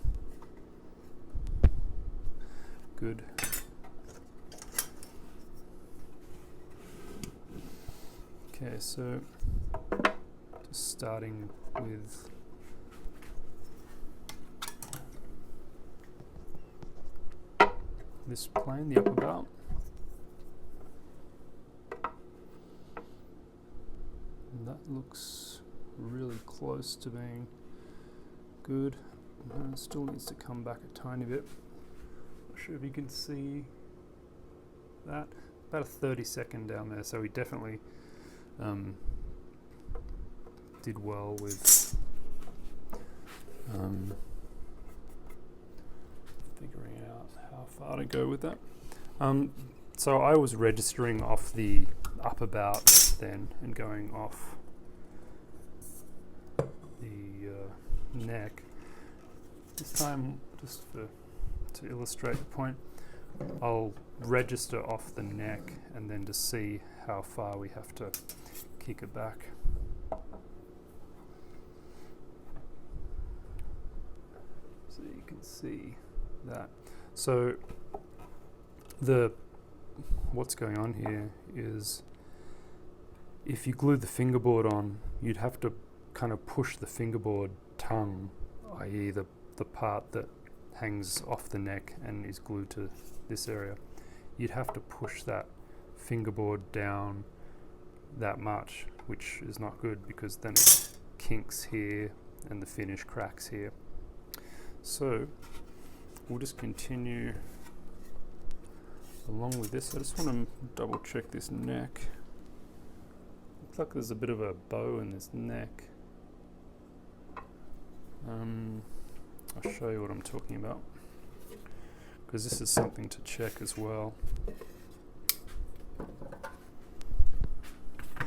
good. Okay, so just starting with this plane, the upper bout. And that looks really close to being good. It still needs to come back a tiny bit. Not sure if you can see that. About a 30-second down there, so we definitely did well with figuring out how far to go with that. So I was registering off the upper bout then and going off the neck. This time, just to illustrate the point, I'll register off the neck and then to see how far we have to kick it back. So you can see that. So what's going on here is if you glue the fingerboard on, you'd have to kind of push the fingerboard tongue, i.e. the part that hangs off the neck and is glued to this area. You'd have to push that fingerboard down that much, which is not good because then it kinks here and the finish cracks here. So we'll just continue along with this. I just want to double check this neck. Looks like there's a bit of a bow in this neck. I'll show you what I'm talking about, because this is something to check as well,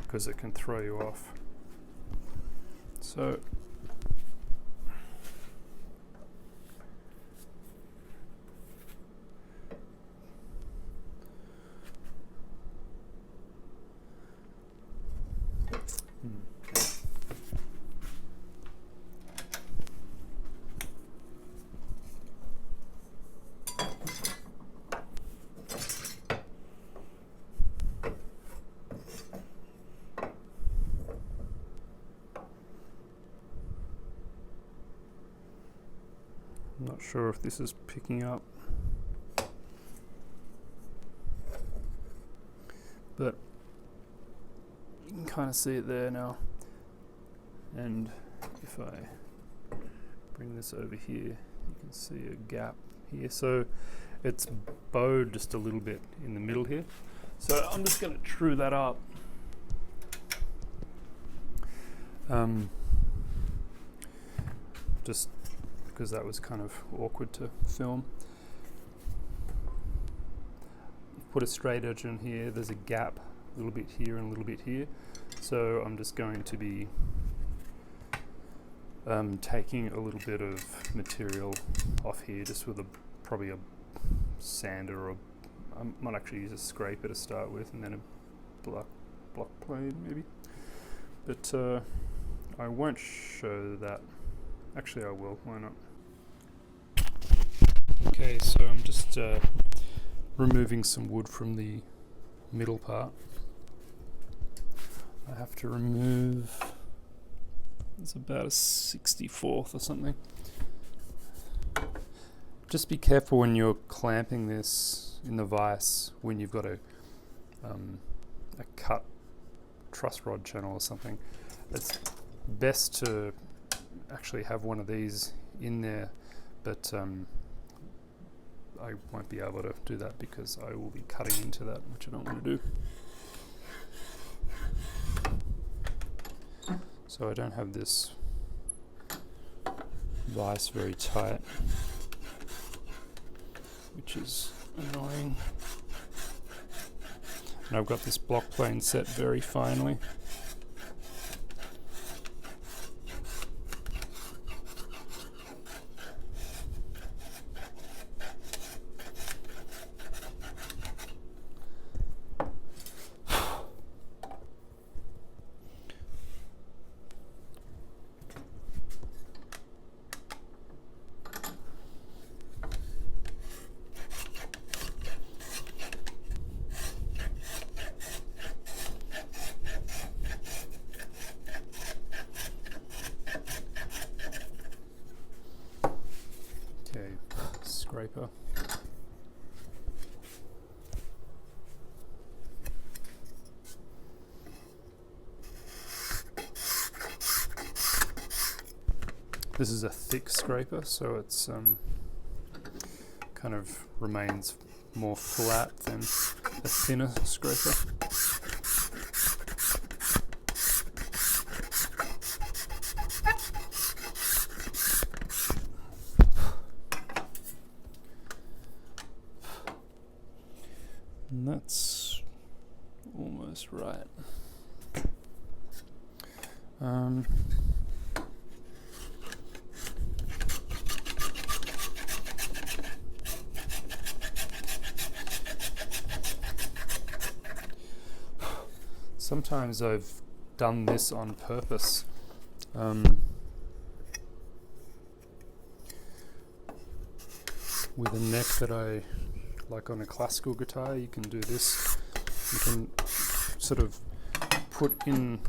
because it can throw you off. So I'm not sure if this is picking up, but you can kind of see it there now. And if I bring this over here, you can see a gap here. So it's bowed just a little bit in the middle here. So I'm just going to true that up. Just because that was kind of awkward to film. Put a straight edge in here, there's a gap a little bit here and a little bit here. So I'm just going to be taking a little bit of material off here just with probably a sander, or I might actually use a scraper to start with and then a block plane maybe. But I won't show that. Actually I will, why not? Okay, so I'm just removing some wood from the middle part. I have to remove, it's about a 64th or something. Just be careful when you're clamping this in the vise, when you've got a cut truss rod channel or something. It's best to actually have one of these in there, but I won't be able to do that because I will be cutting into that, which I don't want to do. So I don't have this vise very tight, which is annoying. And I've got this block plane set very finely. Scraper. This is a thick scraper, so it's kind of remains more flat than a thinner scraper. And that's almost right. Sometimes I've done this on purpose. With a neck that I like on a classical guitar, you can do this. You can sort of put in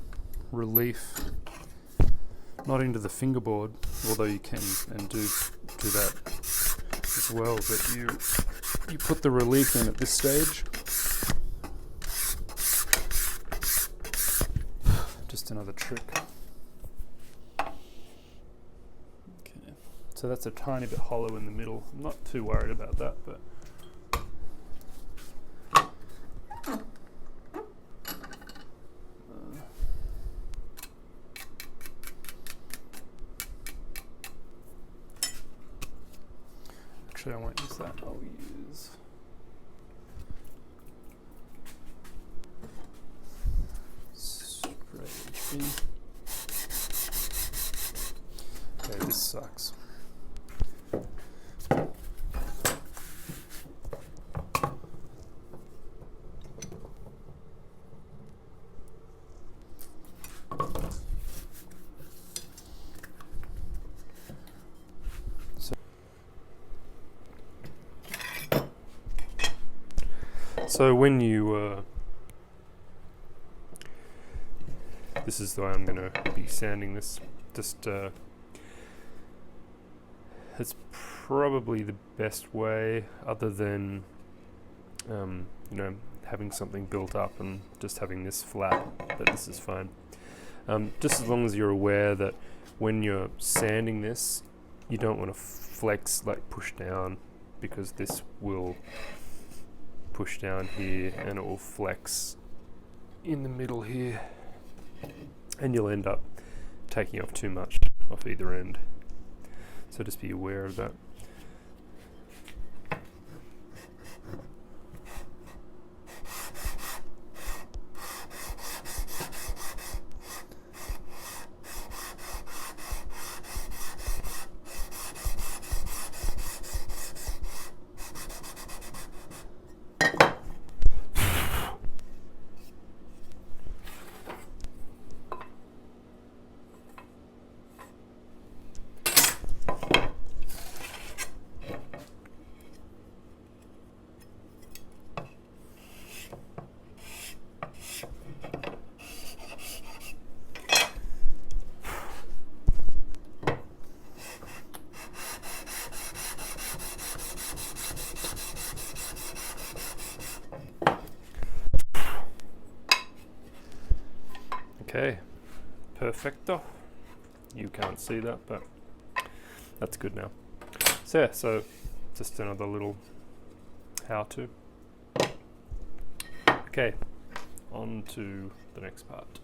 relief, not into the fingerboard, although you can and do that as well, but you put the relief in at this stage. Just another trick. Okay, so that's a tiny bit hollow in the middle. I'm not too worried about that, but actually I won't use that. I'll use spray. Okay, this sucks. So when you, this is the way I'm going to be sanding this, just, it's probably the best way other than, you know, having something built up and just having this flat, but this is fine. Just as long as you're aware that when you're sanding this, you don't want to flex, like push down, because this will push down here and it will flex in the middle here, and you'll end up taking off too much off either end. So just be aware of that. Okay, perfecto. You can't see that, but that's good now. So yeah, so just another little how-to. Okay, on to the next part.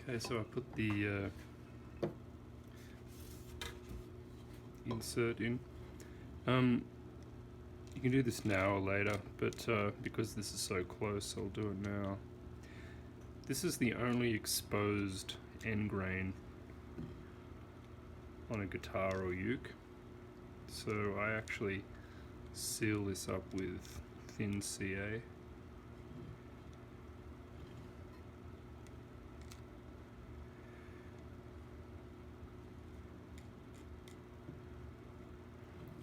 Okay, so I put the insert in. You can do this now or later, but because this is so close, I'll do it now. This is the only exposed end grain on a guitar or uke, so I actually seal this up with thin CA.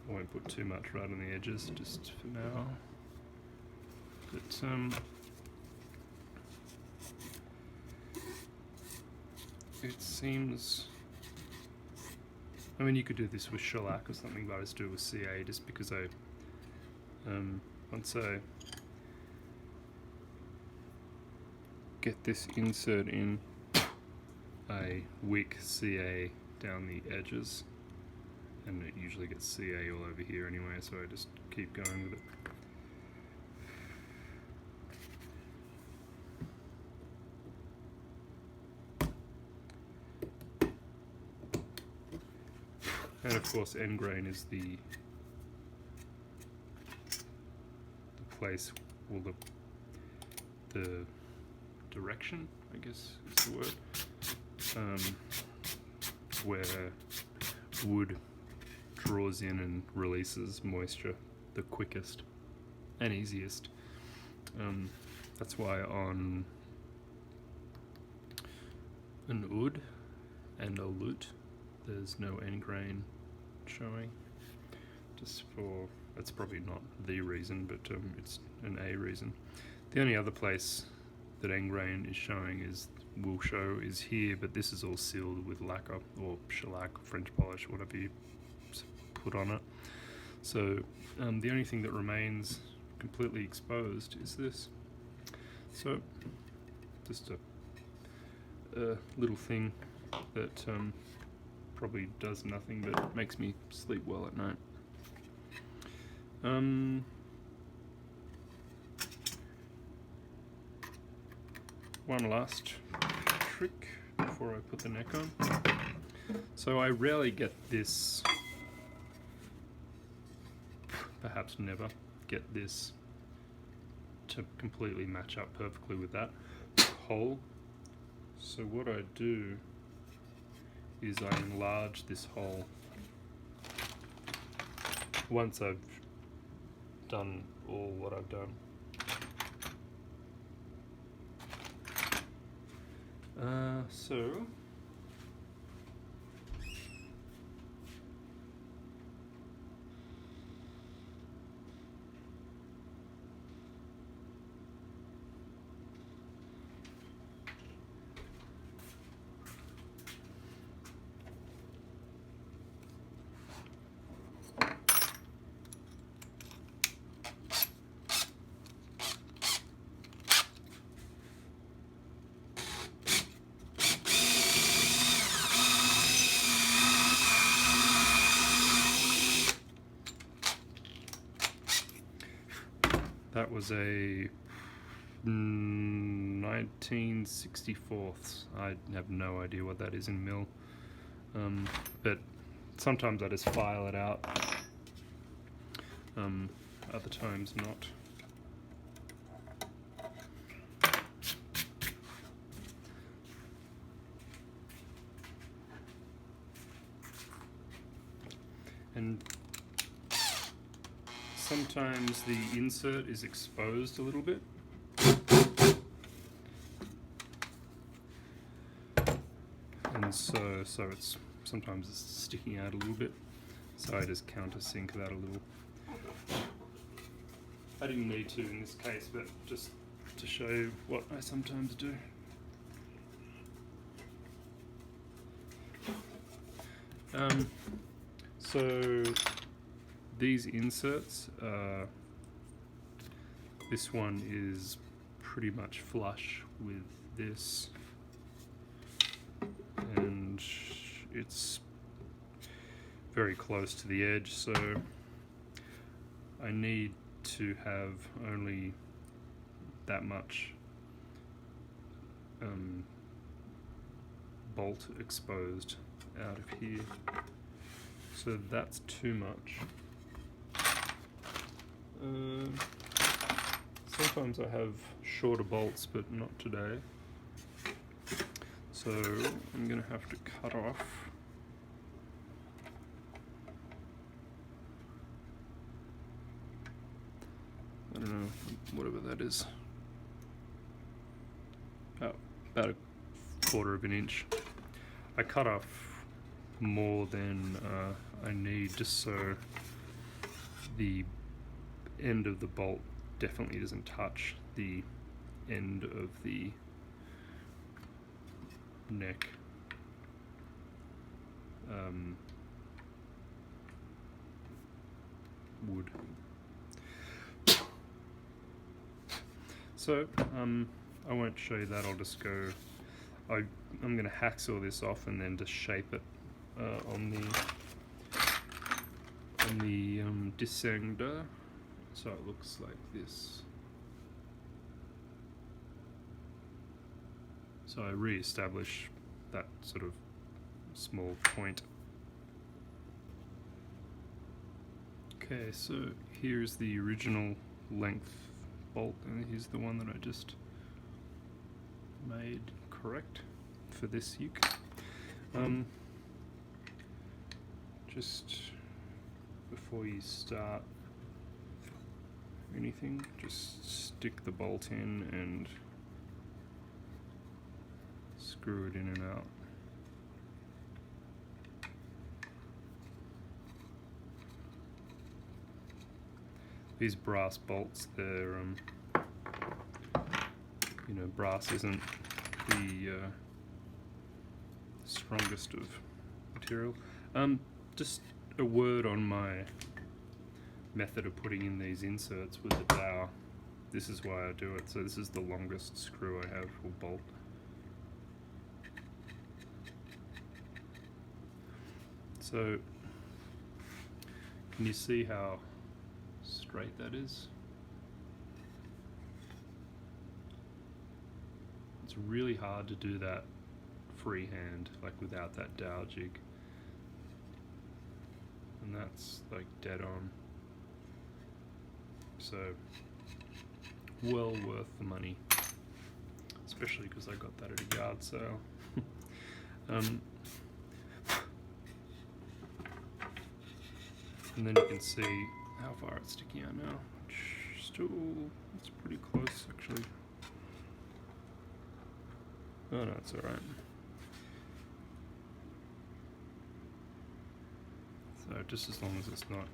I won't put too much right on the edges, just for now. But it seems, I mean, you could do this with shellac or something, but I just do it with CA just because I, once I get this insert in, I wick CA down the edges, and it usually gets CA all over here anyway, so I just keep going with it. And of course, end grain is the place, well, the direction, I guess is the word, where wood draws in and releases moisture the quickest and easiest. That's why on an oud and a lute, there's no end grain showing. Just for, that's probably not the reason, but it's an A reason. The only other place that end grain is showing will show is here, but this is all sealed with lacquer or shellac, French polish, whatever you put on it. So the only thing that remains completely exposed is this. So just a little thing that probably does nothing but makes me sleep well at night. One last trick before I put the neck on. So I rarely get this, perhaps never get this to completely match up perfectly with that hole. So what I do is I enlarge this hole once I've done all what I've done. So that was a 1964. I have no idea what that is in mil, but sometimes I just file it out, other times not. And sometimes the insert is exposed a little bit. And so it's sometimes it's sticking out a little bit. So I just countersink that a little. I didn't need to in this case, but just to show you what I sometimes do. So these inserts, this one is pretty much flush with this, and it's very close to the edge, so I need to have only that much bolt exposed out of here. So that's too much. Sometimes I have shorter bolts, but not today. So I'm going to have to cut off I don't know, whatever that is. Oh, about 1/4 of an inch. I cut off more than I need, just so the end of the bolt definitely doesn't touch the end of the neck. Wood. So I won't show you that. I'll just go. I'm going to hacksaw this off and then just shape it on the descender, so it looks like this. So I re-establish that sort of small point. Okay, so here's the original length bolt, and here's the one that I just made correct for this uke. Just before you start anything, just stick the bolt in and screw it in and out. These brass bolts, they're you know, brass isn't the strongest of material. Just a word on my method of putting in these inserts with the dowel. This is why I do it. So this is the longest screw I have, or bolt. So can you see how straight that is? It's really hard to do that freehand, like without that dowel jig. And that's like dead on. So well worth the money, especially because I got that at a yard sale. And then you can see how far it's sticking out now. Still, it's pretty close actually. Oh no, it's alright. So just as long as it's not,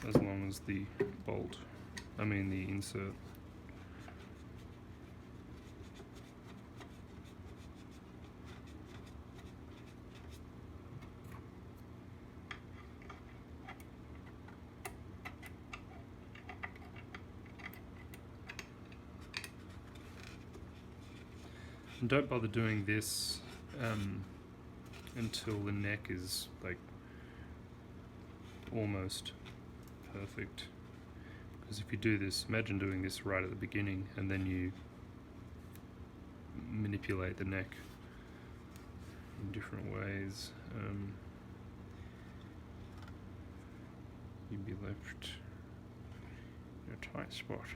as long as the bolt, I mean the insert. And don't bother doing this until the neck is like almost perfect. Because if you do this, imagine doing this right at the beginning and then you manipulate the neck in different ways. You'd be left in a tight spot.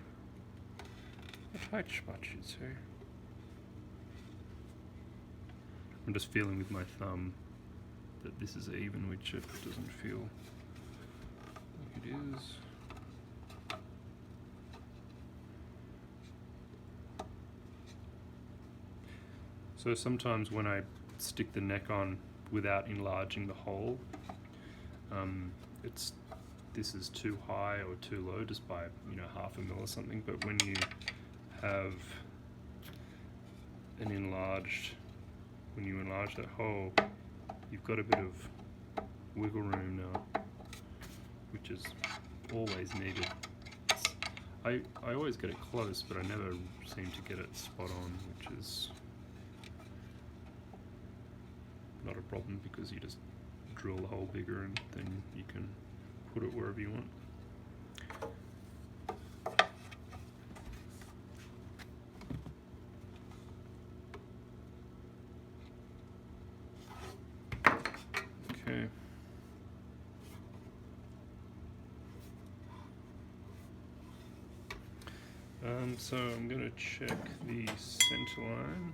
A tight spot, you'd say. I'm just feeling with my thumb that this is even, which it doesn't feel like it is. So sometimes when I stick the neck on without enlarging the hole, this is too high or too low, just by 1/2 mil or something. But when you have an enlarged, when you enlarge that hole, you've got a bit of wiggle room now, which is always needed. I always get it close, but I never seem to get it spot on, which is not a problem because you just drill the hole bigger and then you can put it wherever you want. So I'm going to check the center line.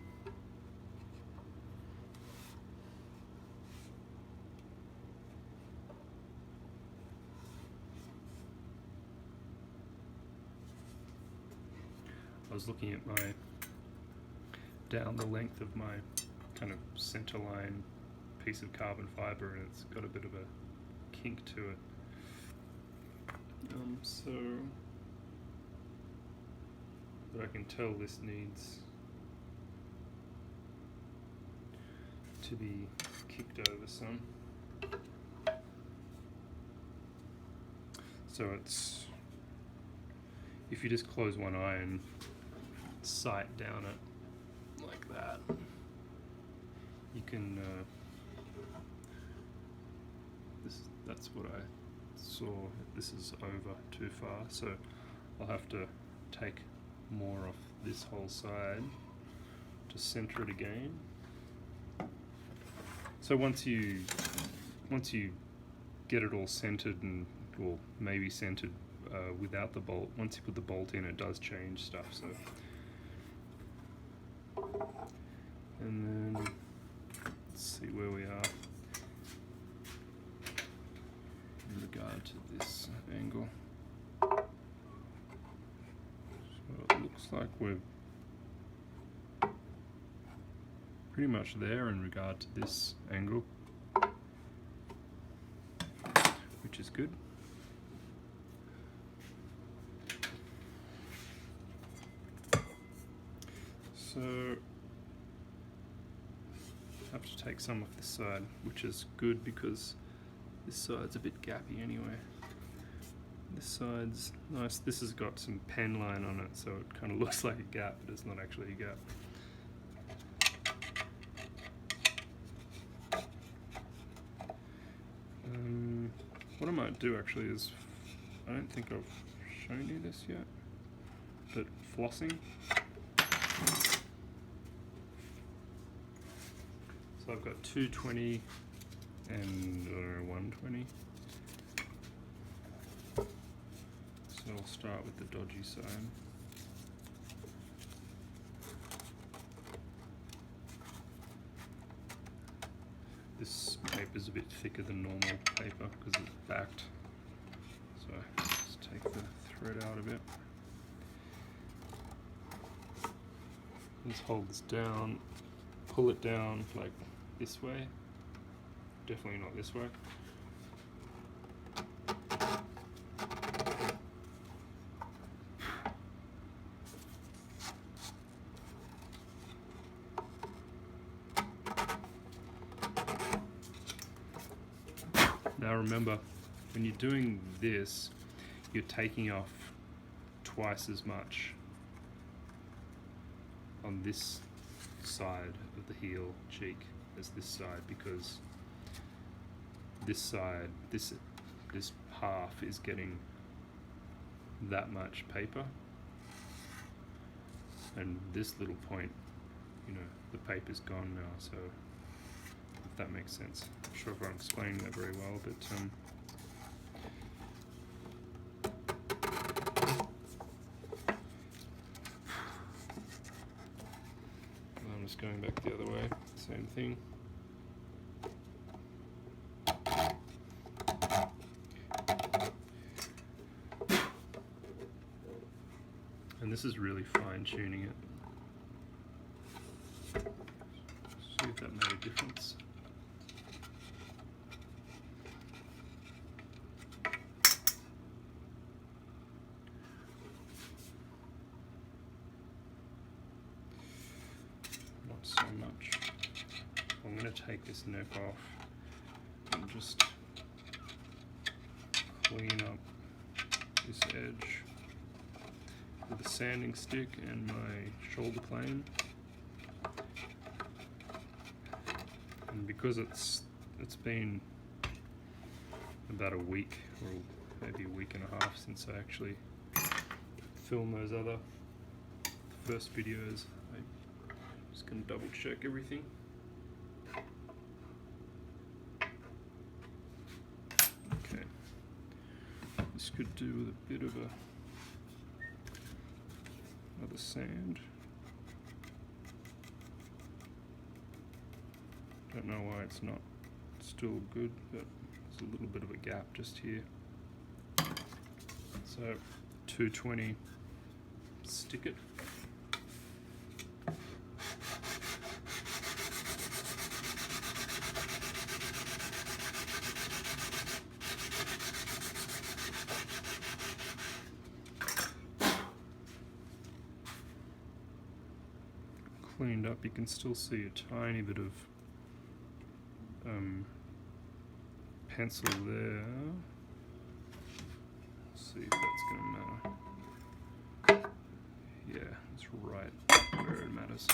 I was looking at my, down the length of my kind of center line piece of carbon fiber, and it's got a bit of a kink to it. But I can tell this needs to be kicked over some. So it's, if you just close one eye and sight down it like that, you can, that's what I saw. This is over too far, so I'll have to take more off this whole side to center it again. So once you get it all centered, and or maybe centered without the bolt, once you put the bolt in, it does change stuff. So, and then let's see where we are in regard to this angle. So it looks like we're pretty much there in regard to this angle, which is good. So I have to take some off this side, which is good because this side's a bit gappy anyway. This side's nice. This has got some pen line on it, so it kind of looks like a gap, but it's not actually a gap. What I might do actually is, I don't think I've shown you this yet, but flossing. So I've got 220 and 120. So I'll start with the dodgy side. This paper's a bit thicker than normal paper because it's backed. So just take the thread out a bit. Let's hold this down, pull it down like this way. Definitely not this way. Now remember, when you're doing this, you're taking off twice as much on this side of the heel cheek as this side, because this side, this half is getting that much paper, and this little point, you know, the paper's gone now. So if that makes sense. I'm sure if I'm explaining that very well, but I'm just going back the other way, same thing. And this is really fine tuning it. See if that made a difference. Not so much. I'm going to take this neck off and just clean up this edge with a sanding stick and my shoulder plane. And because it's been about a week or maybe a week and a half since I actually filmed those other first videos, I'm just going to double check everything. Okay, this could do with a bit of a the sand. Don't know why it's not still good, but there's a little bit of a gap just here. So 220, stick it. Cleaned up, you can still see a tiny bit of pencil there. Let's see if that's going to matter. Yeah, it's right where it matters.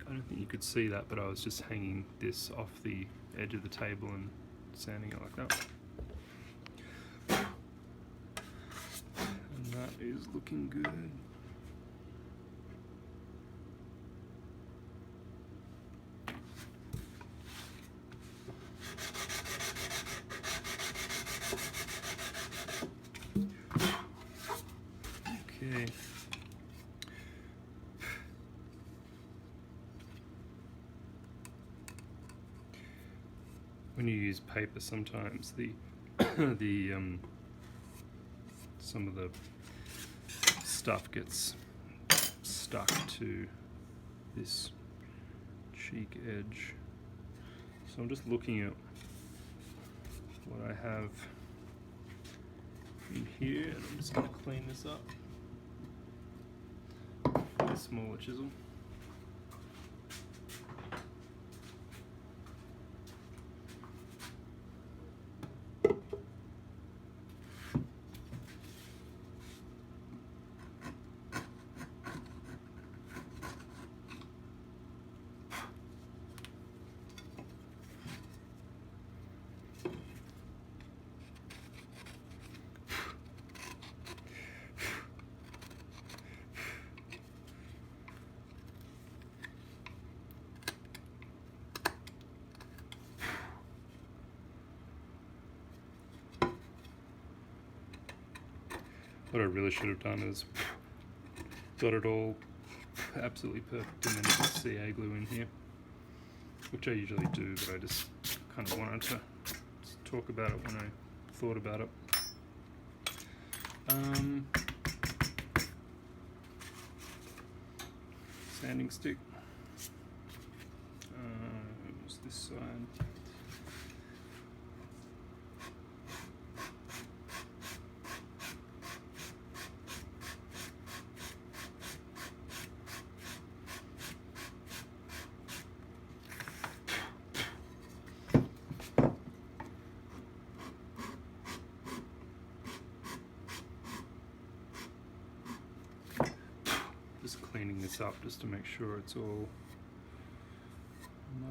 I don't think you could see that, but I was just hanging this off the edge of the table and sanding it like that. And that is looking good. Okay. When you use paper, sometimes the some of the stuff gets stuck to this cheek edge. So I'm just looking at what I have in here, and I'm just going to clean this up with a smaller chisel. What I really should have done is got it all absolutely perfect and then put CA glue in here, which I usually do, but I just kind of wanted to talk about it when I thought about it. Sanding stick. What's this side? Just cleaning this up just to make sure it's all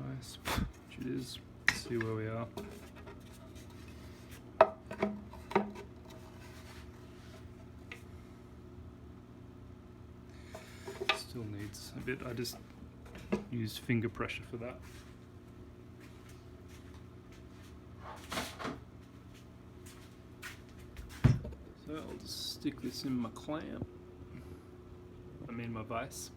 nice, which it is. Let's see where we are. Still needs a bit. I just used finger pressure for that. So I'll just stick this in my clamp. I mean my vise.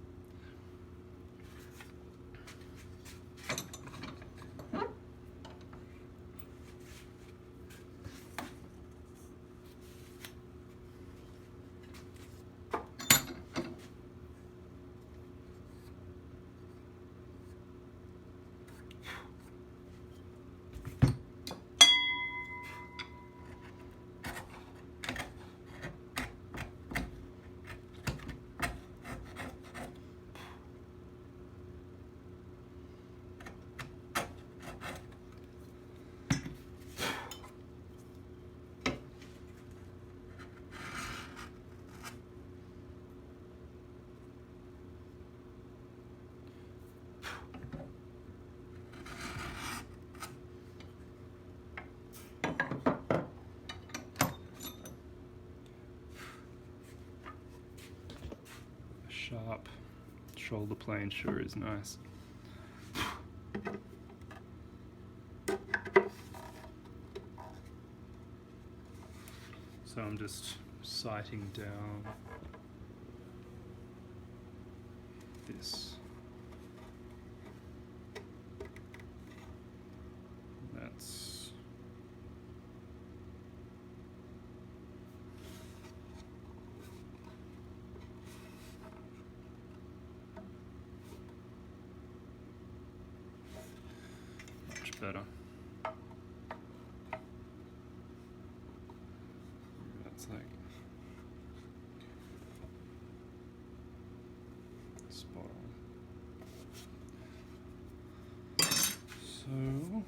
Sharp shoulder plane sure is nice. So I'm just sighting down this. That's much better. That's like spot on. So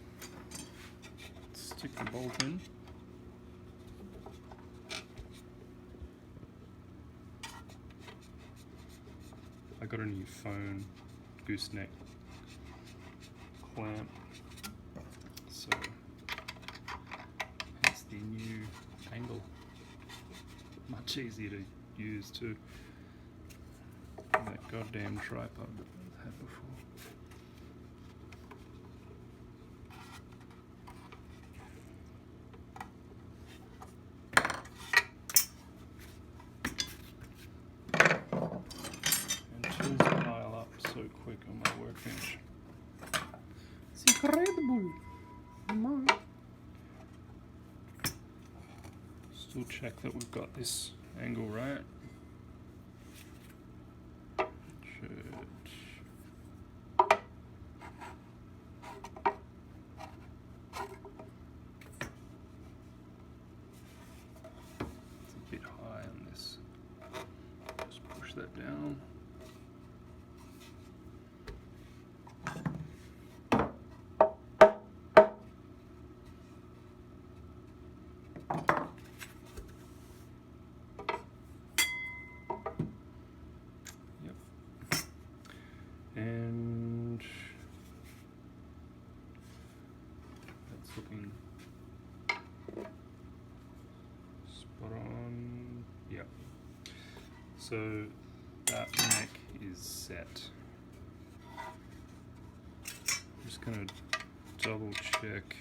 stick the bolt in. I got a new phone gooseneck clamp, so it's the new angle. Much easier to use too. That goddamn tripod that I've had before. So quick on my workbench. It's incredible. Still check that we've got this angle right. It's a bit high on this. Just push that down. And that's looking spot on. Yeah. So that neck is set. I'm just gonna double check.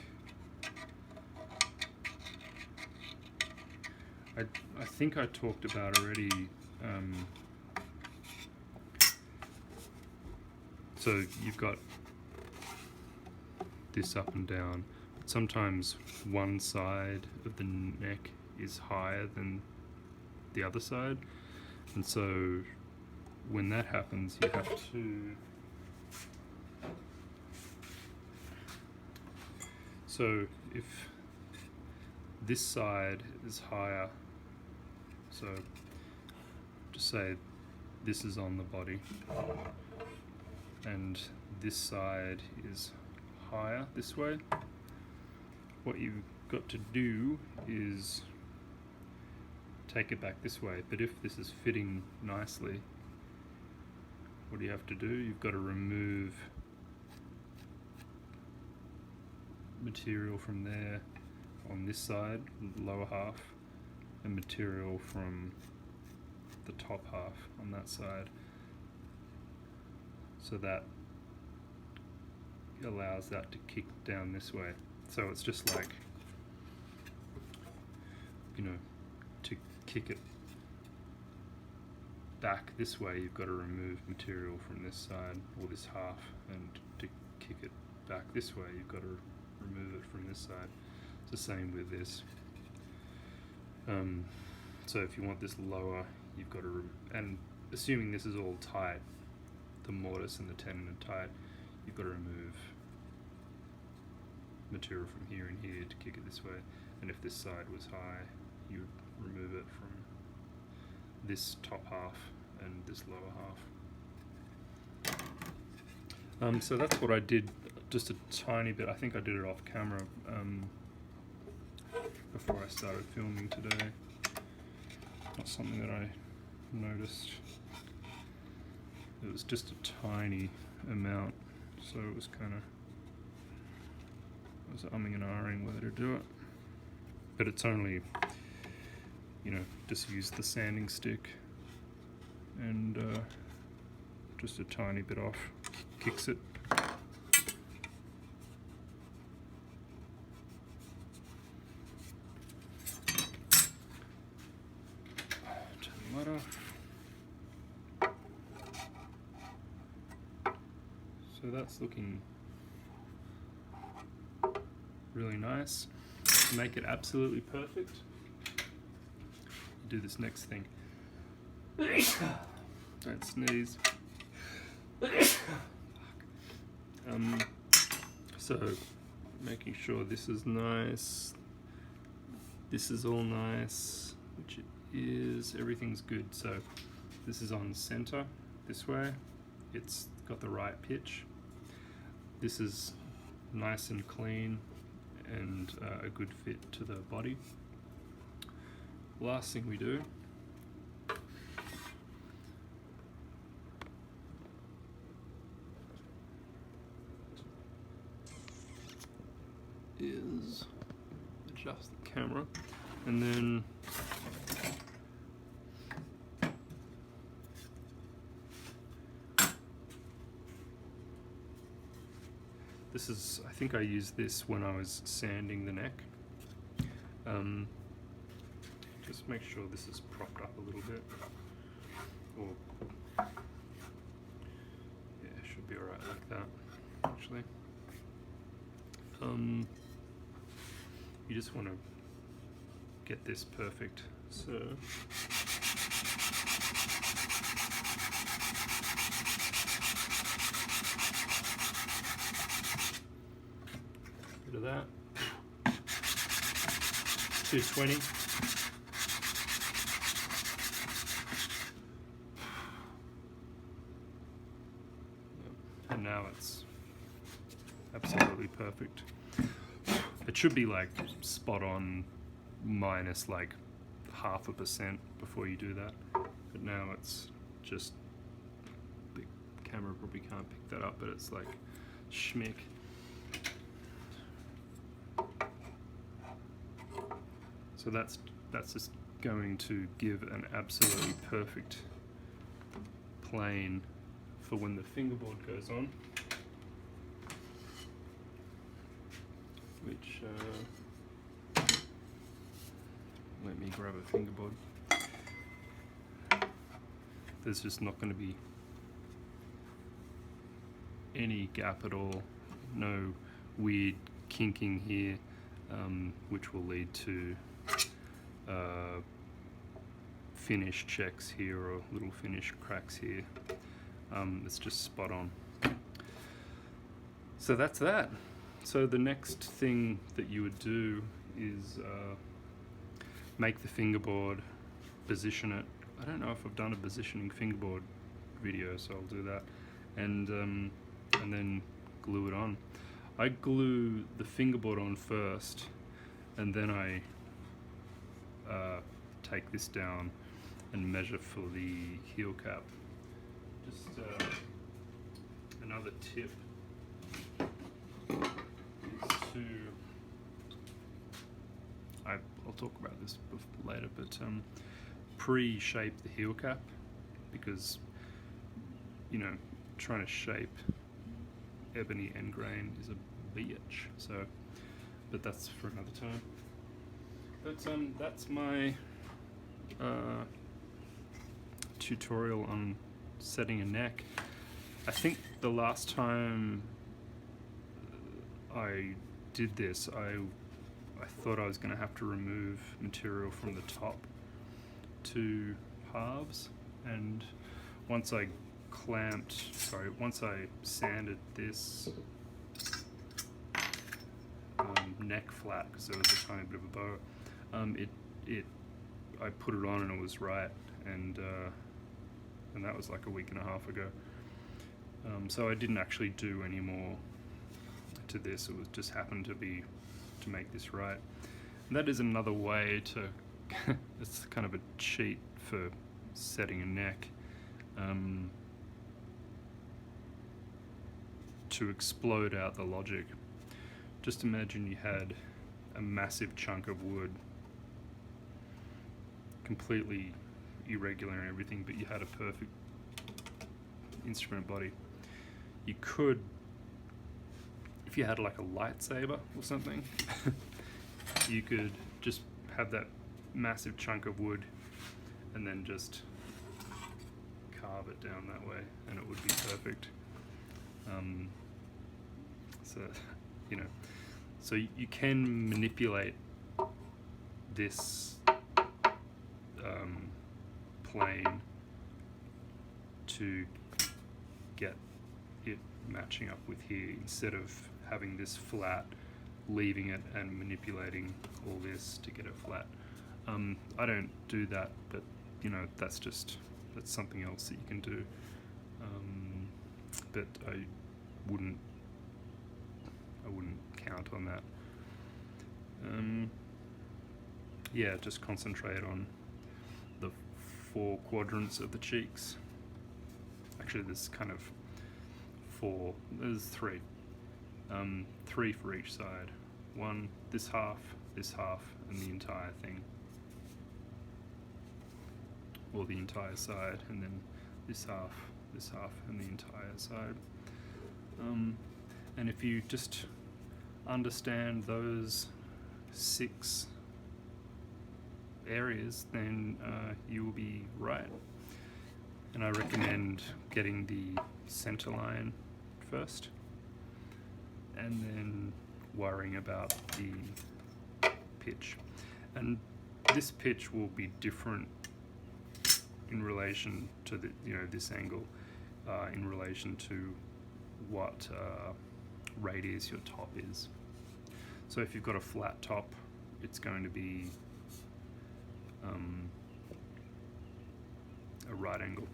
I think I talked about already. So you've got this up and down. Sometimes one side of the neck is higher than the other side, and so when that happens you have to, so if this side is higher, so just say this is on the body and this side is higher this way, what you've got to do is take it back this way. But if this is fitting nicely, what do you have to do? You've got to remove material from there on this side, the lower half, and material from the top half on that side. So that allows that to kick down this way. So it's just like, you know, to kick it back this way, you've got to remove material from this side, or this half, and to kick it back this way, you've got to remove it from this side. It's the same with this. So if you want this lower, you've got to, and assuming this is all tight, the mortise and the tenon are tight, you've got to remove material from here and here to kick it this way. And if this side was high, you would remove it from this top half and this lower half. So that's what I did, just a tiny bit. I think I did it off camera before I started filming today. Not something that I noticed. It was just a tiny amount, so it was kind of, I was umming and ahhing whether to do it. But it's only, you know, just use the sanding stick and just a tiny bit off, kicks it. Turn the light off. So that's looking really nice. To make it absolutely perfect, do this next thing. Don't sneeze. So making sure this is nice, this is all nice, which it is, everything's good. So this is on center this way, it's got the right pitch. This is nice and clean and a good fit to the body. Last thing we do is adjust the camera, and then this is, I think I used this when I was sanding the neck. Just make sure this is propped up a little bit. Or, yeah, it should be alright like that, actually. You just want to get this perfect. So bit of that. 220. And now it's absolutely perfect. It should be like spot on, minus like 0.5% before you do that. But now it's just, the camera probably can't pick that up, but it's like schmick. So that's just going to give an absolutely perfect plane for when the fingerboard goes on, which let me grab a fingerboard. There's just not going to be any gap at all, no weird kinking here, which will lead to finish checks here or little finish cracks here. It's just spot on. So that's that. So the next thing that you would do is make the fingerboard, position it. I don't know if I've done a positioning fingerboard video, so I'll do that, and then glue it on. I glue the fingerboard on first, and then I take this down and measure for the heel cap. Just another tip is to, I'll talk about this later, but pre-shape the heel cap, because, you know, trying to shape ebony end grain is a bitch. So, but that's for another time. But that's my tutorial on setting a neck. I think the last time I did this, I thought I was going to have to remove material from the top to halves, and once I sanded this neck flat, because there was a tiny bit of a bow, I put it on and it was right, and that was like a week and a half ago. So I didn't actually do any more to this. It was just happened to make this right. And that is another way to it's kind of a cheat for setting a neck, to explode out the logic. Just imagine you had a massive chunk of wood, completely irregular and everything, but you had a perfect instrument body. You could, if you had like a lightsaber or something, you could just have that massive chunk of wood and then just carve it down that way, and it would be perfect. So, you know, so you can manipulate this plane to get it matching up with here, instead of having this flat, leaving it and manipulating all this to get it flat. I don't do that, but you know, that's something else that you can do. But I wouldn't count on that. Yeah, just concentrate on the 4 quadrants of the cheeks. Actually, there's kind of 4. There's 3. 3 for each side. 1, this half, and the entire thing. Or the entire side, and then this half, and the entire side. And if you just understand those 6 areas, then you will be right. And I recommend getting the center line first, and then worrying about the pitch. And this pitch will be different in relation to the, this angle, in relation to what radius your top is. So if you've got a flat top, it's going to be a right angle.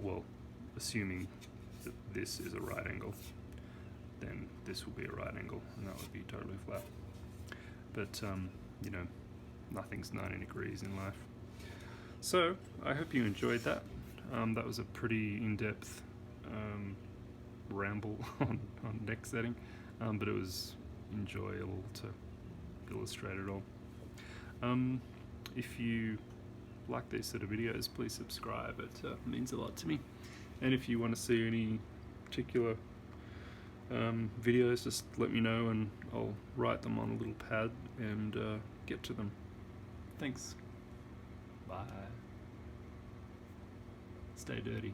Well, assuming that this is a right angle, then this will be a right angle, and that would be totally flat. But nothing's 90 degrees in life. So I hope you enjoyed that. That was a pretty in-depth ramble on neck setting, but it was enjoyable to illustrate it all. If you like these sort of videos, please subscribe. It means a lot to me. And if you want to see any particular videos, just let me know and I'll write them on a little pad and get to them. Thanks. Bye. Stay dirty.